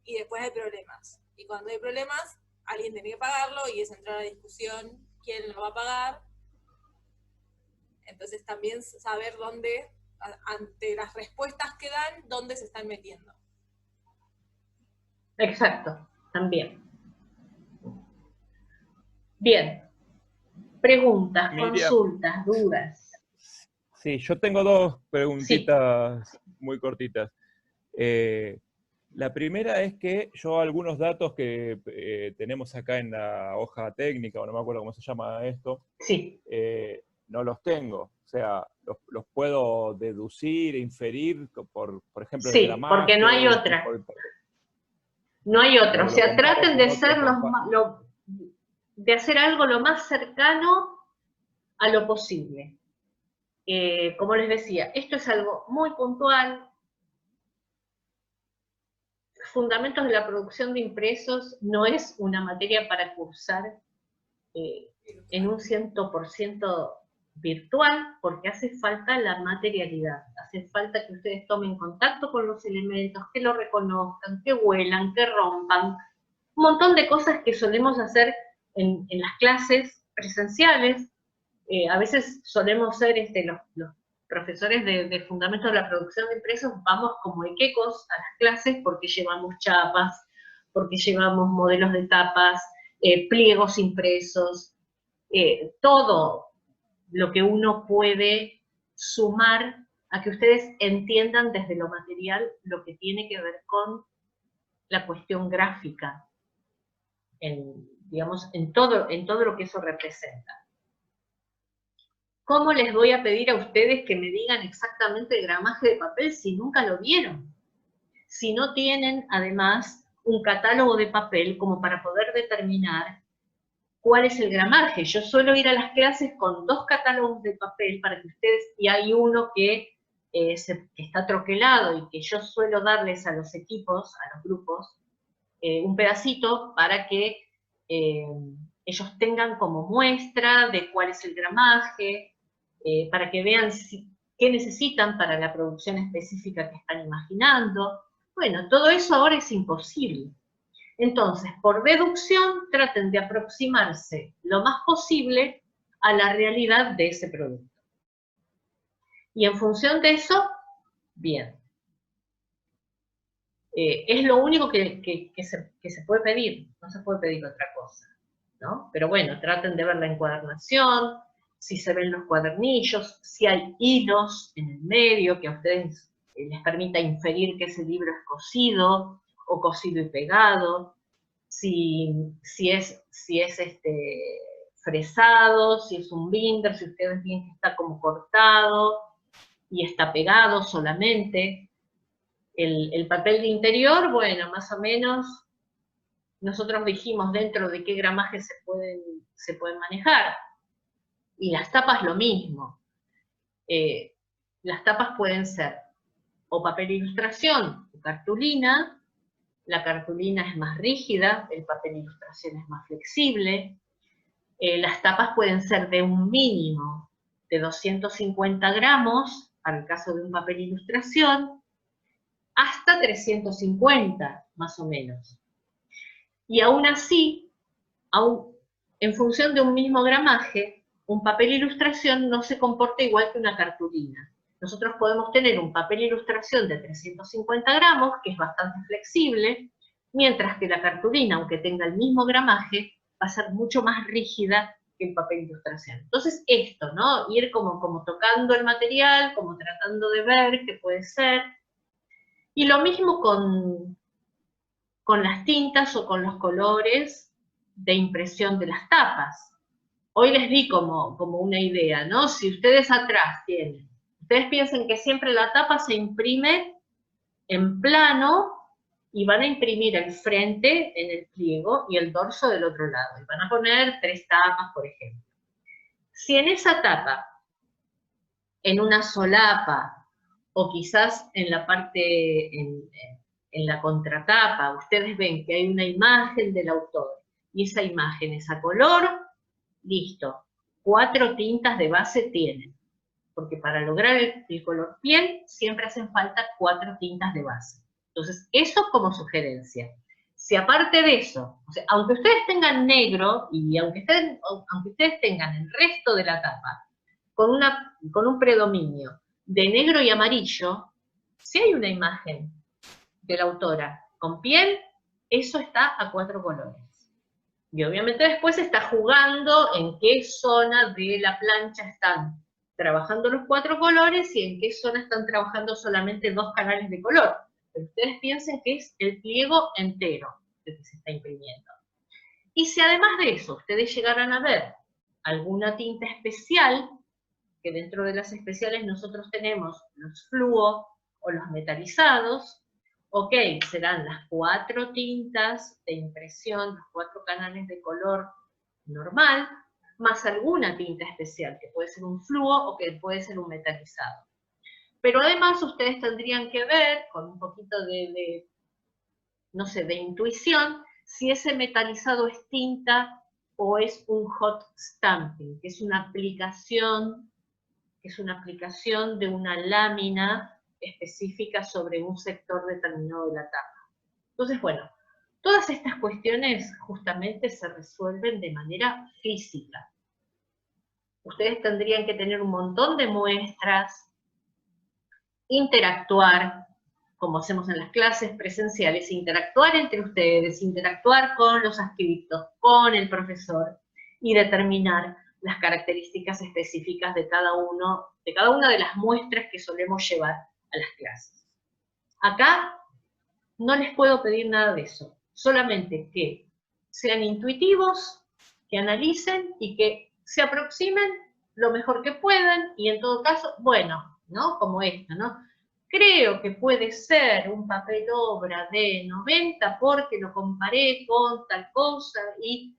y después hay problemas. Y cuando hay problemas, alguien tiene que pagarlo, y es entrar a la discusión quién lo va a pagar. Entonces también saber dónde, ante las respuestas que dan, dónde se están metiendo. Exacto, también. Bien, Preguntas, Miriam. consultas, dudas. Sí, yo tengo dos preguntitas muy cortitas. La primera es que yo algunos datos que tenemos acá en la hoja técnica, o no me acuerdo cómo se llama esto, Sí, no los tengo. O sea, los puedo deducir, inferir, por ejemplo, el sí, gramaje. porque no hay otra. No hay otra. O Lo sea, comparo traten con de otros ser de hacer algo lo más cercano a lo posible. Como les decía, esto es algo muy puntual. Fundamentos de la producción de impresos no es una materia para cursar en un 100% virtual, porque hace falta la materialidad, hace falta que ustedes tomen contacto con los elementos, que lo reconozcan, que huelan, que rompan, un montón de cosas que solemos hacer en las clases presenciales. A veces solemos ser los profesores de fundamentos de la producción de impresos, vamos como equecos a las clases porque llevamos chapas, porque llevamos modelos de tapas, pliegos impresos, todo lo que uno puede sumar a que ustedes entiendan desde lo material lo que tiene que ver con la cuestión gráfica, digamos, en todo lo que eso representa. ¿Cómo les voy a pedir a ustedes que me digan exactamente el gramaje de papel si nunca lo vieron? Si no tienen, además, un catálogo de papel como para poder determinar cuál es el gramaje. Yo suelo ir a las clases con 2 catálogos de papel para que ustedes, y hay uno que está troquelado y que yo suelo darles a los equipos, a los grupos, un pedacito para que ellos tengan como muestra de cuál es el gramaje, para que vean qué necesitan para la producción específica que están imaginando. Bueno, todo eso ahora es imposible. Entonces, por deducción, traten de aproximarse lo más posible a la realidad de ese producto. Y en función de eso, bien. Es lo único que se puede pedir, no se puede pedir otra cosa, ¿no? Pero bueno, traten de ver la encuadernación, si se ven los cuadernillos, si hay hilos en el medio que a ustedes les permita inferir que ese libro es cosido, o cosido y pegado, si es fresado, si es un binder, si ustedes ven que está como cortado y está pegado solamente. El papel de interior, bueno, más o menos, nosotros dijimos dentro de qué gramaje se pueden manejar. Y las tapas lo mismo. Las tapas pueden ser o papel ilustración o cartulina. La cartulina es más rígida, el papel ilustración es más flexible. Las tapas pueden ser de un mínimo de 250 gramos, para el caso de un papel ilustración, hasta 350, más o menos. Y aún así, en función de un mismo gramaje, un papel ilustración no se comporta igual que una cartulina. Nosotros podemos tener un papel ilustración de 350 gramos, que es bastante flexible, mientras que la cartulina, aunque tenga el mismo gramaje, va a ser mucho más rígida que el papel ilustración. Entonces esto, ¿no? Ir como tocando el material, como tratando de ver qué puede ser. Y lo mismo con las tintas o con los colores de impresión de las tapas. Hoy les di como una idea, ¿no? Si ustedes atrás tienen, ustedes piensen que siempre la tapa se imprime en plano y van a imprimir el frente en el pliego y el dorso del otro lado. Y van a poner 3 tapas, por ejemplo. Si en esa tapa, en una solapa, o quizás en la parte, en la contratapa, ustedes ven que hay una imagen del autor, y esa imagen es a color, listo, 4 tintas de base tienen, porque para lograr el color piel siempre hacen falta 4 tintas de base. Entonces, eso como sugerencia. Si aparte de eso, o sea, aunque ustedes tengan negro, y aunque ustedes tengan el resto de la tapa, con un predominio de negro y amarillo, si hay una imagen de la autora con piel, eso está a 4 colores. Y obviamente después está jugando en qué zona de la plancha están trabajando los 4 colores y en qué zona están trabajando solamente 2 canales de color. Pero ustedes piensen que es el pliego entero el que se está imprimiendo. Y si además de eso ustedes llegaran a ver alguna tinta especial, que dentro de las especiales nosotros tenemos los fluo o los metalizados, ok, serán las 4 tintas de impresión, los 4 canales de color normal, más alguna tinta especial, que puede ser un fluo o que puede ser un metalizado. Pero además ustedes tendrían que ver, con un poquito no sé, de intuición, si ese metalizado es tinta o es un hot stamping, que es una aplicación de una lámina específica sobre un sector determinado de la tapa. Entonces, bueno, todas estas cuestiones justamente se resuelven de manera física. Ustedes tendrían que tener un montón de muestras, interactuar, como hacemos en las clases presenciales, interactuar entre ustedes, interactuar con los adscriptos, con el profesor, y determinar las características específicas de cada una de las muestras que solemos llevar a las clases. Acá no les puedo pedir nada de eso, solamente que sean intuitivos, que analicen y que se aproximen lo mejor que puedan, y en todo caso, bueno, ¿no? Como esto, ¿no? Creo que puede ser un papel obra de 90 porque lo comparé con tal cosa, y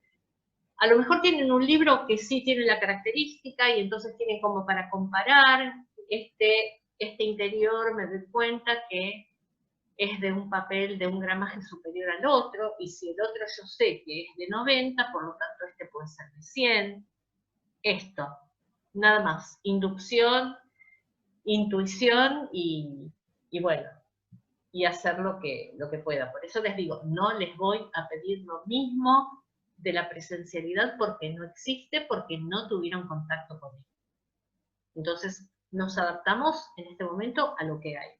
a lo mejor tienen un libro que sí tiene la característica y entonces tienen como para comparar, este interior me doy cuenta que es de un papel de un gramaje superior al otro, y si el otro yo sé que es de 90, por lo tanto este puede ser de 100. Esto, nada más, inducción, intuición y bueno, y hacer lo que pueda. Por eso les digo, no les voy a pedir lo mismo de la presencialidad porque no existe, porque no tuvieron contacto con él. Entonces, nos adaptamos en este momento a lo que hay.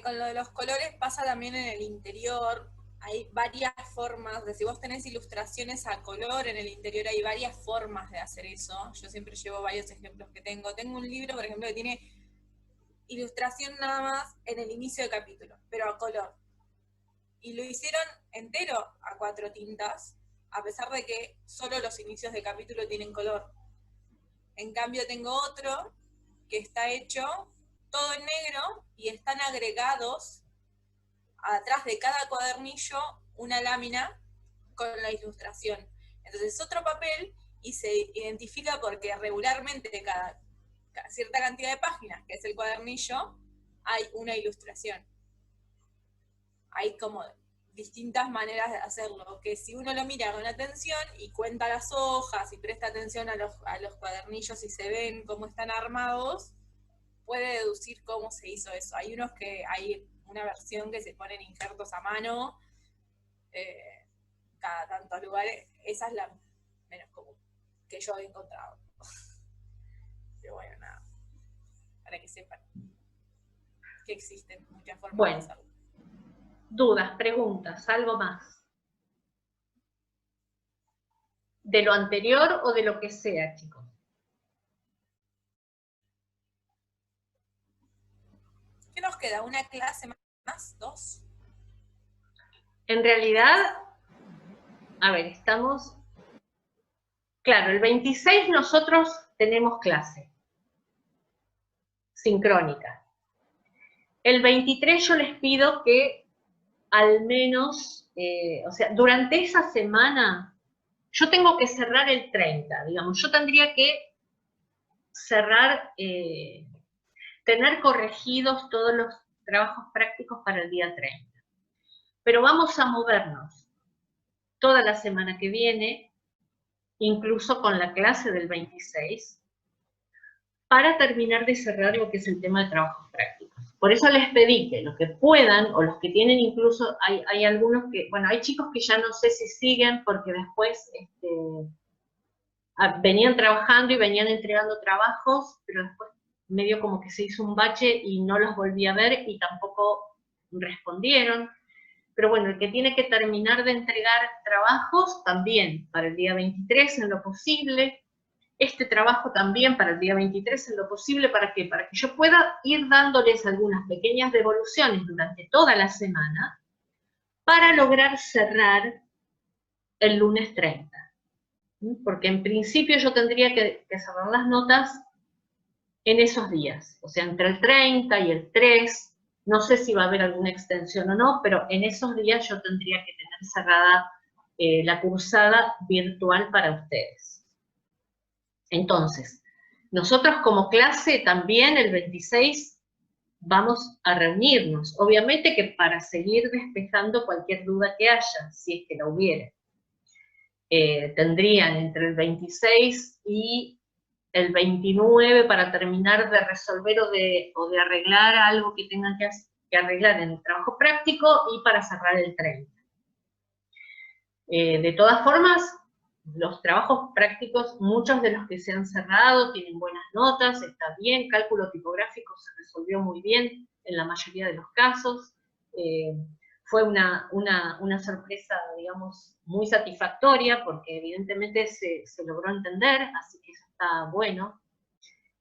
Con lo de los colores pasa también en el interior. Hay varias formas, de si vos tenés ilustraciones a color en el interior, hay varias formas de hacer eso. Yo siempre llevo varios ejemplos que tengo. Tengo un libro, por ejemplo, que tiene ilustración nada más en el inicio de capítulo, pero a color. Y lo hicieron entero a 4 tintas, a pesar de que solo los inicios de capítulo tienen color. En cambio tengo otro que está hecho todo en negro y están agregados atrás de cada cuadernillo una lámina con la ilustración. Entonces es otro papel y se identifica porque regularmente cada cierta cantidad de páginas, que es el cuadernillo, hay una ilustración. Hay como distintas maneras de hacerlo, que si uno lo mira con atención y cuenta las hojas y presta atención a los cuadernillos y se ven cómo están armados, puede deducir cómo se hizo eso. Hay una versión que se ponen injertos a mano, cada tantos lugares. Esa es la menos común que yo he encontrado. Pero bueno, nada, para que sepan que existen muchas formas de hacerlo. Dudas, preguntas, algo más. De lo anterior o de lo que sea, chicos. ¿Qué nos queda? ¿Una clase más? ¿2? En realidad, a ver, estamos... Claro, el 26 nosotros tenemos clase sincrónica. El 23 yo les pido que al menos, o sea, durante esa semana, yo tengo que cerrar el 30, digamos, yo tendría que cerrar, tener corregidos todos los trabajos prácticos para el día 30. Pero vamos a movernos toda la semana que viene, incluso con la clase del 26, para terminar de cerrar lo que es el tema de trabajos prácticos. Por eso les pedí que los que puedan, o los que tienen incluso, hay algunos que, bueno, hay chicos que ya no sé si siguen porque después venían trabajando y venían entregando trabajos, pero después medio como que se hizo un bache y no los volví a ver y tampoco respondieron. Pero bueno, el que tiene que terminar de entregar trabajos, también para el día 23 en lo posible. Este trabajo también para el día 23 en lo posible, ¿para qué? Para que yo pueda ir dándoles algunas pequeñas devoluciones durante toda la semana, para lograr cerrar el lunes 30. Porque en principio yo tendría que cerrar las notas en esos días, o sea, entre el 30 y el 3, no sé si va a haber alguna extensión o no, pero en esos días yo tendría que tener cerrada la cursada virtual para ustedes. Entonces, nosotros como clase también el 26 vamos a reunirnos, obviamente que para seguir despejando cualquier duda que haya, si es que la hubiera. Tendrían entre el 26 y el 29 para terminar de resolver o de arreglar algo que tengan que arreglar en el trabajo práctico, y para cerrar el 30. De todas formas, los trabajos prácticos, muchos de los que se han cerrado tienen buenas notas, está bien, cálculo tipográfico se resolvió muy bien en la mayoría de los casos. Fue una sorpresa, digamos, muy satisfactoria, porque evidentemente se logró entender, así que eso está bueno.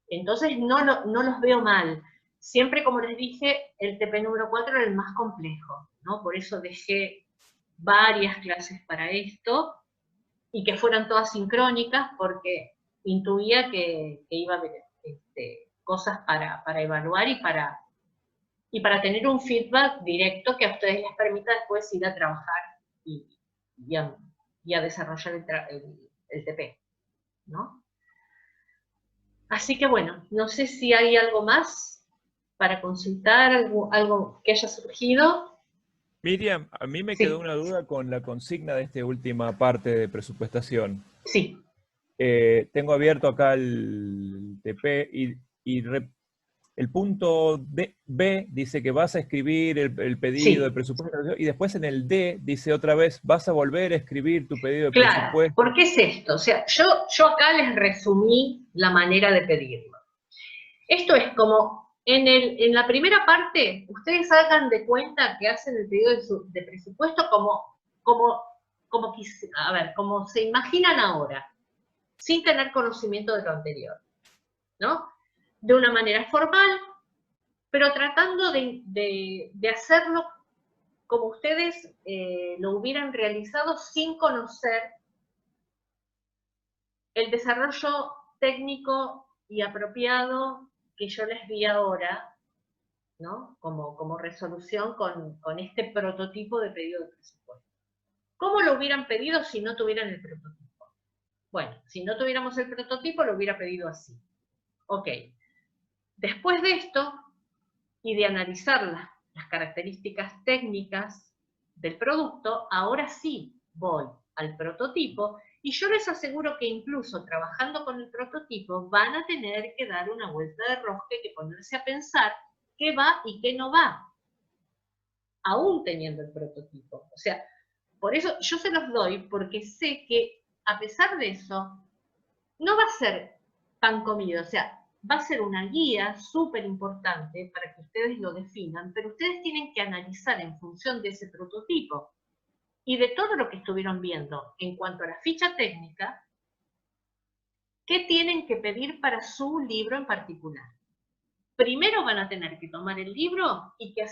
Entonces no los veo mal. Siempre, como les dije, el TP número 4 era el más complejo, ¿no? Por eso dejé varias clases para esto, y que fueran todas sincrónicas, porque intuía que iba a haber cosas para evaluar y para tener un feedback directo que a ustedes les permita después ir a trabajar y a desarrollar el TP, ¿no? Así que bueno, no sé si hay algo más para consultar, algo que haya surgido. Miriam, a mí me Sí. quedó una duda con la consigna de esta última parte de presupuestación. Sí. Tengo abierto acá el TP y el punto B dice que vas a escribir el pedido de presupuesto, y después en el D dice otra vez, vas a volver a escribir tu pedido de presupuesto. ¿Por qué es esto? O sea, yo acá les resumí la manera de pedirlo. Esto es como, en la primera parte, ustedes hagan de cuenta que hacen el pedido de presupuesto como se imaginan ahora, sin tener conocimiento de lo anterior, ¿no? De una manera formal, pero tratando de hacerlo como ustedes lo hubieran realizado sin conocer el desarrollo técnico y apropiado que yo les di ahora, ¿no? Como resolución con este prototipo de pedido de presupuesto. ¿Cómo lo hubieran pedido si no tuvieran el prototipo? Bueno, si no tuviéramos el prototipo, lo hubiera pedido así. Ok. Después de esto, y de analizar las características técnicas del producto, ahora sí voy al prototipo, y yo les aseguro que incluso trabajando con el prototipo van a tener que dar una vuelta de rosca y que ponerse a pensar qué va y qué no va, aún teniendo el prototipo. O sea, por eso yo se los doy, porque sé que a pesar de eso, no va a ser pan comido, o sea, va a ser una guía súper importante para que ustedes lo definan, pero ustedes tienen que analizar en función de ese prototipo y de todo lo que estuvieron viendo en cuanto a la ficha técnica, qué tienen que pedir para su libro en particular. Primero van a tener que tomar el libro y que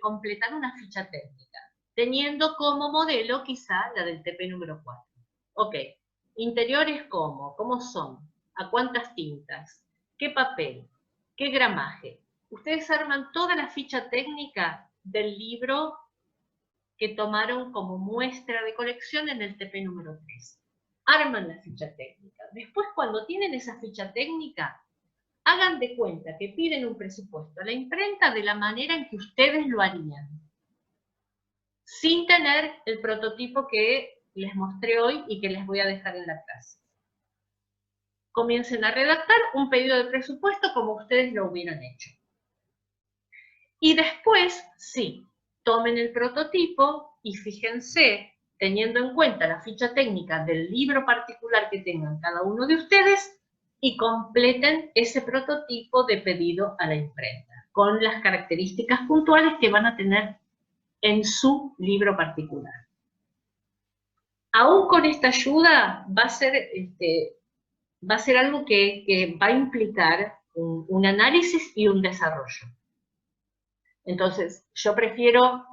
completar una ficha técnica, teniendo como modelo quizá la del TP número 4. Ok, interiores ¿cómo son? ¿A cuántas tintas? ¿Qué papel? ¿Qué gramaje? Ustedes arman toda la ficha técnica del libro que tomaron como muestra de colección en el TP número 3. Arman la ficha técnica. Después, cuando tienen esa ficha técnica, hagan de cuenta que piden un presupuesto a la imprenta de la manera en que ustedes lo harían, sin tener el prototipo que les mostré hoy y que les voy a dejar en la clase. Comiencen a redactar un pedido de presupuesto como ustedes lo hubieran hecho. Y después, sí, tomen el prototipo y fíjense, teniendo en cuenta la ficha técnica del libro particular que tengan cada uno de ustedes, y completen ese prototipo de pedido a la imprenta, con las características puntuales que van a tener en su libro particular. Aún con esta ayuda va a ser algo que va a implicar un análisis y un desarrollo. Entonces, yo prefiero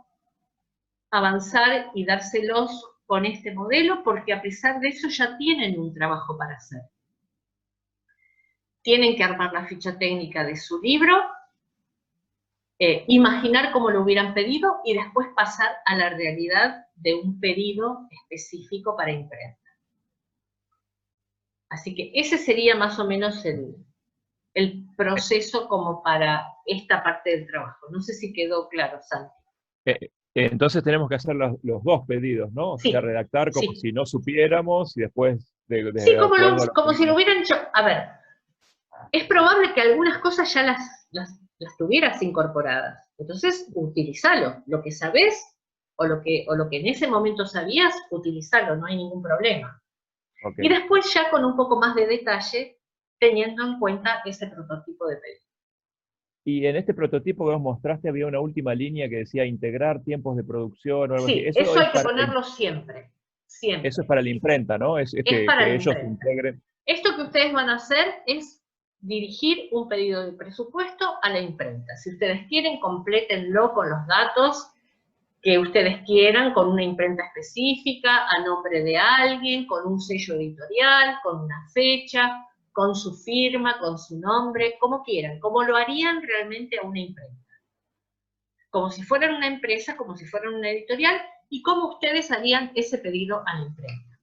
avanzar y dárselos con este modelo porque a pesar de eso ya tienen un trabajo para hacer. Tienen que armar la ficha técnica de su libro, imaginar cómo lo hubieran pedido y después pasar a la realidad de un pedido específico para imprenta. Así que ese sería más o menos el proceso como para esta parte del trabajo. No sé si quedó claro, Santi. Entonces tenemos que hacer los dos pedidos, ¿no? O Sí, sea, redactar como sí. si no supiéramos y después Sí, como si lo hubieran hecho. A ver, es probable que algunas cosas ya las tuvieras incorporadas. Entonces, utilízalo. Lo que sabés o lo que en ese momento sabías, utilízalo, no hay ningún problema. Okay. Y después ya con un poco más de detalle, teniendo en cuenta ese prototipo de pedido. Y en este prototipo que nos mostraste había una última línea que decía integrar tiempos de producción o algo Sí, así. eso hay que ponerlo siempre. Siempre. Eso es para la imprenta, ¿no? Es que para la ellos imprenta. integren. Esto que ustedes van a hacer es dirigir un pedido de presupuesto a la imprenta. Si ustedes quieren, complétenlo con los datos que ustedes quieran, con una imprenta específica, a nombre de alguien, con un sello editorial, con una fecha, con su firma, con su nombre, como quieran, como lo harían realmente a una imprenta. Como si fueran una empresa, como si fueran una editorial, y cómo ustedes harían ese pedido a la imprenta.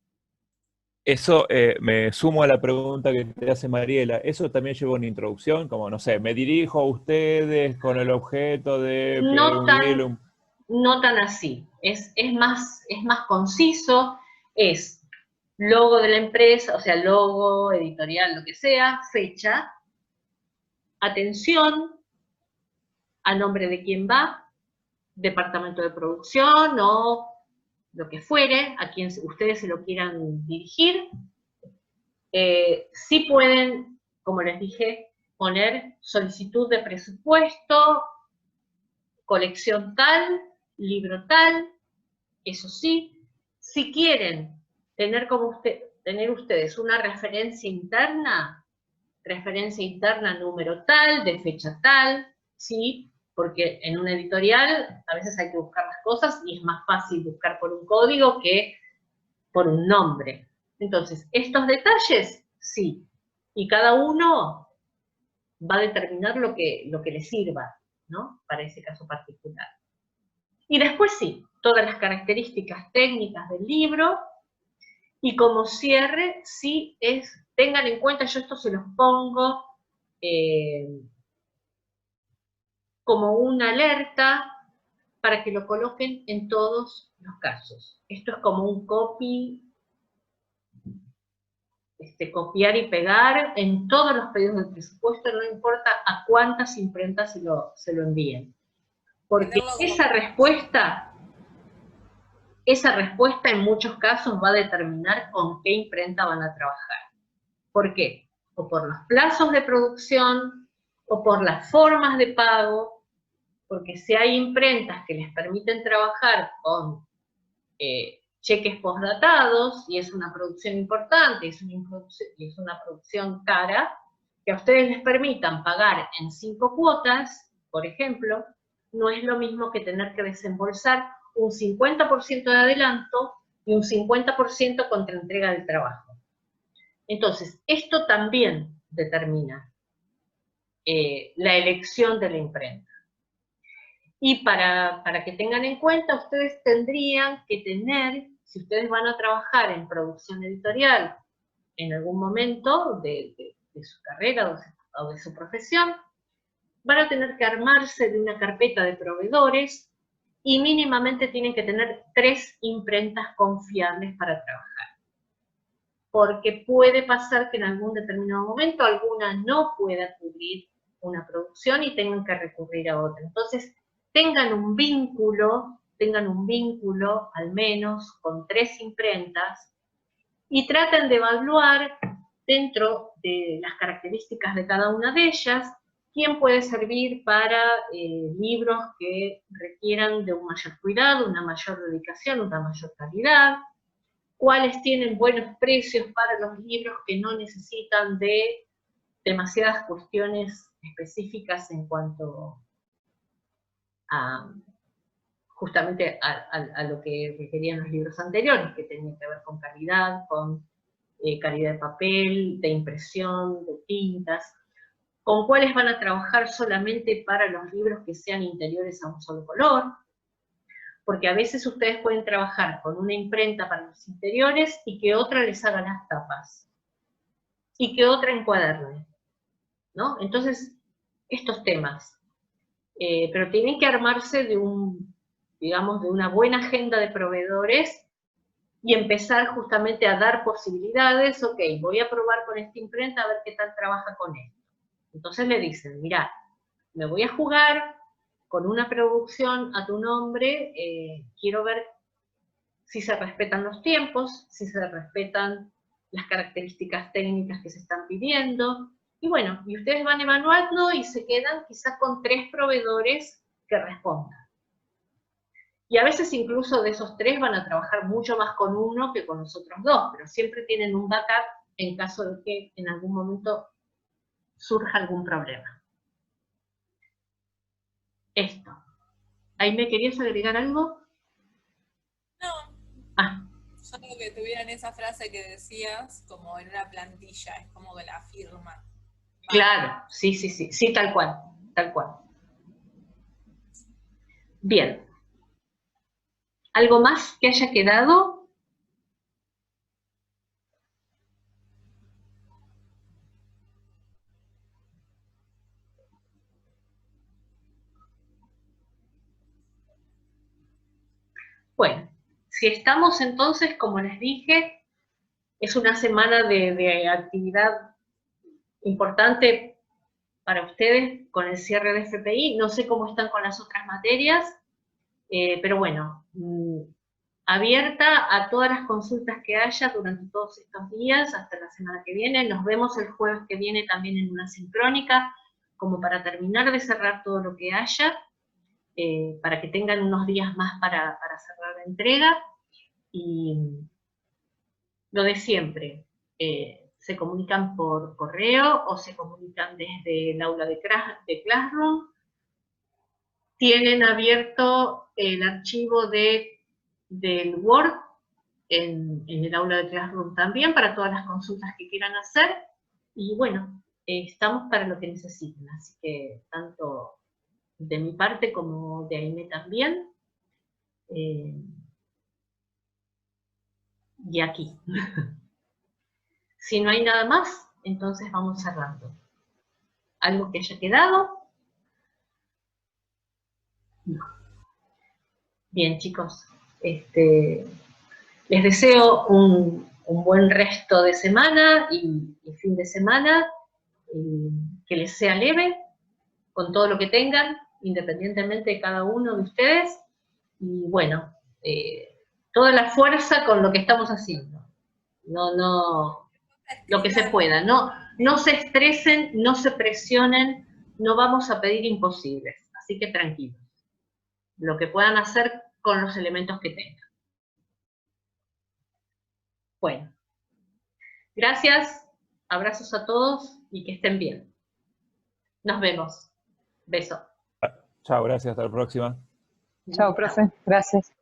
Eso me sumo a la pregunta que te hace Mariela. ¿Eso también lleva una introducción? Como, no sé, me dirijo a ustedes con el objeto de No tan así. Es más conciso, es logo de la empresa, o sea, logo, editorial, lo que sea, fecha, atención, a nombre de quién va, departamento de producción o lo que fuere, a quien ustedes se lo quieran dirigir. Sí pueden, como les dije, poner solicitud de presupuesto, colección tal, libro tal, eso sí. Si quieren tener ustedes una referencia interna número tal, de fecha tal, ¿sí? Porque en una editorial a veces hay que buscar las cosas y es más fácil buscar por un código que por un nombre. Entonces, estos detalles, sí. Y cada uno va a determinar lo que le sirva, ¿no? Para ese caso particular. Y después sí, todas las características técnicas del libro, y como cierre, sí tengan en cuenta, yo esto se los pongo como una alerta para que lo coloquen en todos los casos. Esto es como un copiar y pegar en todos los pedidos del presupuesto, no importa a cuántas imprentas se lo envíen. Porque esa respuesta en muchos casos va a determinar con qué imprenta van a trabajar. ¿Por qué? O por los plazos de producción, o por las formas de pago, porque si hay imprentas que les permiten trabajar con cheques postdatados, y es una producción importante, y es una producción cara, que a ustedes les permitan pagar en 5 cuotas, por ejemplo, no es lo mismo que tener que desembolsar un 50% de adelanto y un 50% contra entrega del trabajo. Entonces, esto también determina la elección de la imprenta. Y para que tengan en cuenta, ustedes tendrían que tener, si ustedes van a trabajar en producción editorial en algún momento de su carrera o de su profesión, van a tener que armarse de una carpeta de proveedores y mínimamente tienen que tener 3 imprentas confiables para trabajar. Porque puede pasar que en algún determinado momento alguna no pueda cubrir una producción y tengan que recurrir a otra. Entonces, tengan un vínculo al menos con 3 imprentas y traten de evaluar dentro de las características de cada una de ellas quién puede servir para libros que requieran de un mayor cuidado, una mayor dedicación, una mayor calidad, cuáles tienen buenos precios para los libros que no necesitan de demasiadas cuestiones específicas en cuanto a justamente a lo que requerían los libros anteriores, que tenían que ver con calidad, calidad de papel, de impresión, de tintas, con cuáles van a trabajar solamente para los libros que sean interiores a un solo color, porque a veces ustedes pueden trabajar con una imprenta para los interiores y que otra les haga las tapas, y que otra encuaderne, ¿no? Entonces, estos temas, pero tienen que armarse de digamos, de una buena agenda de proveedores y empezar justamente a dar posibilidades. Ok, voy a probar con esta imprenta a ver qué tal trabaja con esto. Entonces le dicen, mirá, me voy a jugar con una producción a tu nombre, quiero ver si se respetan los tiempos, si se respetan las características técnicas que se están pidiendo, y bueno, y ustedes van evaluando y se quedan quizás con 3 proveedores que respondan. Y a veces incluso de esos 3 van a trabajar mucho más con uno que con los otros 2, pero siempre tienen un backup en caso de que en algún momento surja algún problema. Esto. ¿Ahí me querías agregar algo? No. Ah. Solo que tuvieran esa frase que decías, como en una plantilla, es como que la firma. Claro, sí, tal cual, tal cual. Bien. ¿Algo más que haya quedado? Bueno, si estamos entonces, como les dije, es una semana de actividad importante para ustedes con el cierre de FPI. No sé cómo están con las otras materias, pero bueno, abierta a todas las consultas que haya durante todos estos días, hasta la semana que viene. Nos vemos el jueves que viene también en una sincrónica, como para terminar de cerrar todo lo que haya, para que tengan unos días más para cerrar la entrega. Y lo de siempre, se comunican por correo o se comunican desde el aula de Classroom. Tienen abierto el archivo del Word en el aula de Classroom también para todas las consultas que quieran hacer. Y bueno, estamos para lo que necesiten, así que tanto de mi parte como de Aime también. Y aquí. Si no hay nada más, entonces vamos cerrando. ¿Algo que haya quedado? No. Bien, chicos. Les deseo un buen resto de semana y fin de semana, que les sea leve, con todo lo que tengan, independientemente de cada uno de ustedes, y bueno, toda la fuerza con lo que estamos haciendo. Lo que se pueda, no se estresen, no se presionen, no vamos a pedir imposibles, así que tranquilos, lo que puedan hacer con los elementos que tengan. Bueno, gracias, abrazos a todos y que estén bien. Nos vemos. Beso. Chao, gracias, hasta la próxima. Chao, profe. Gracias.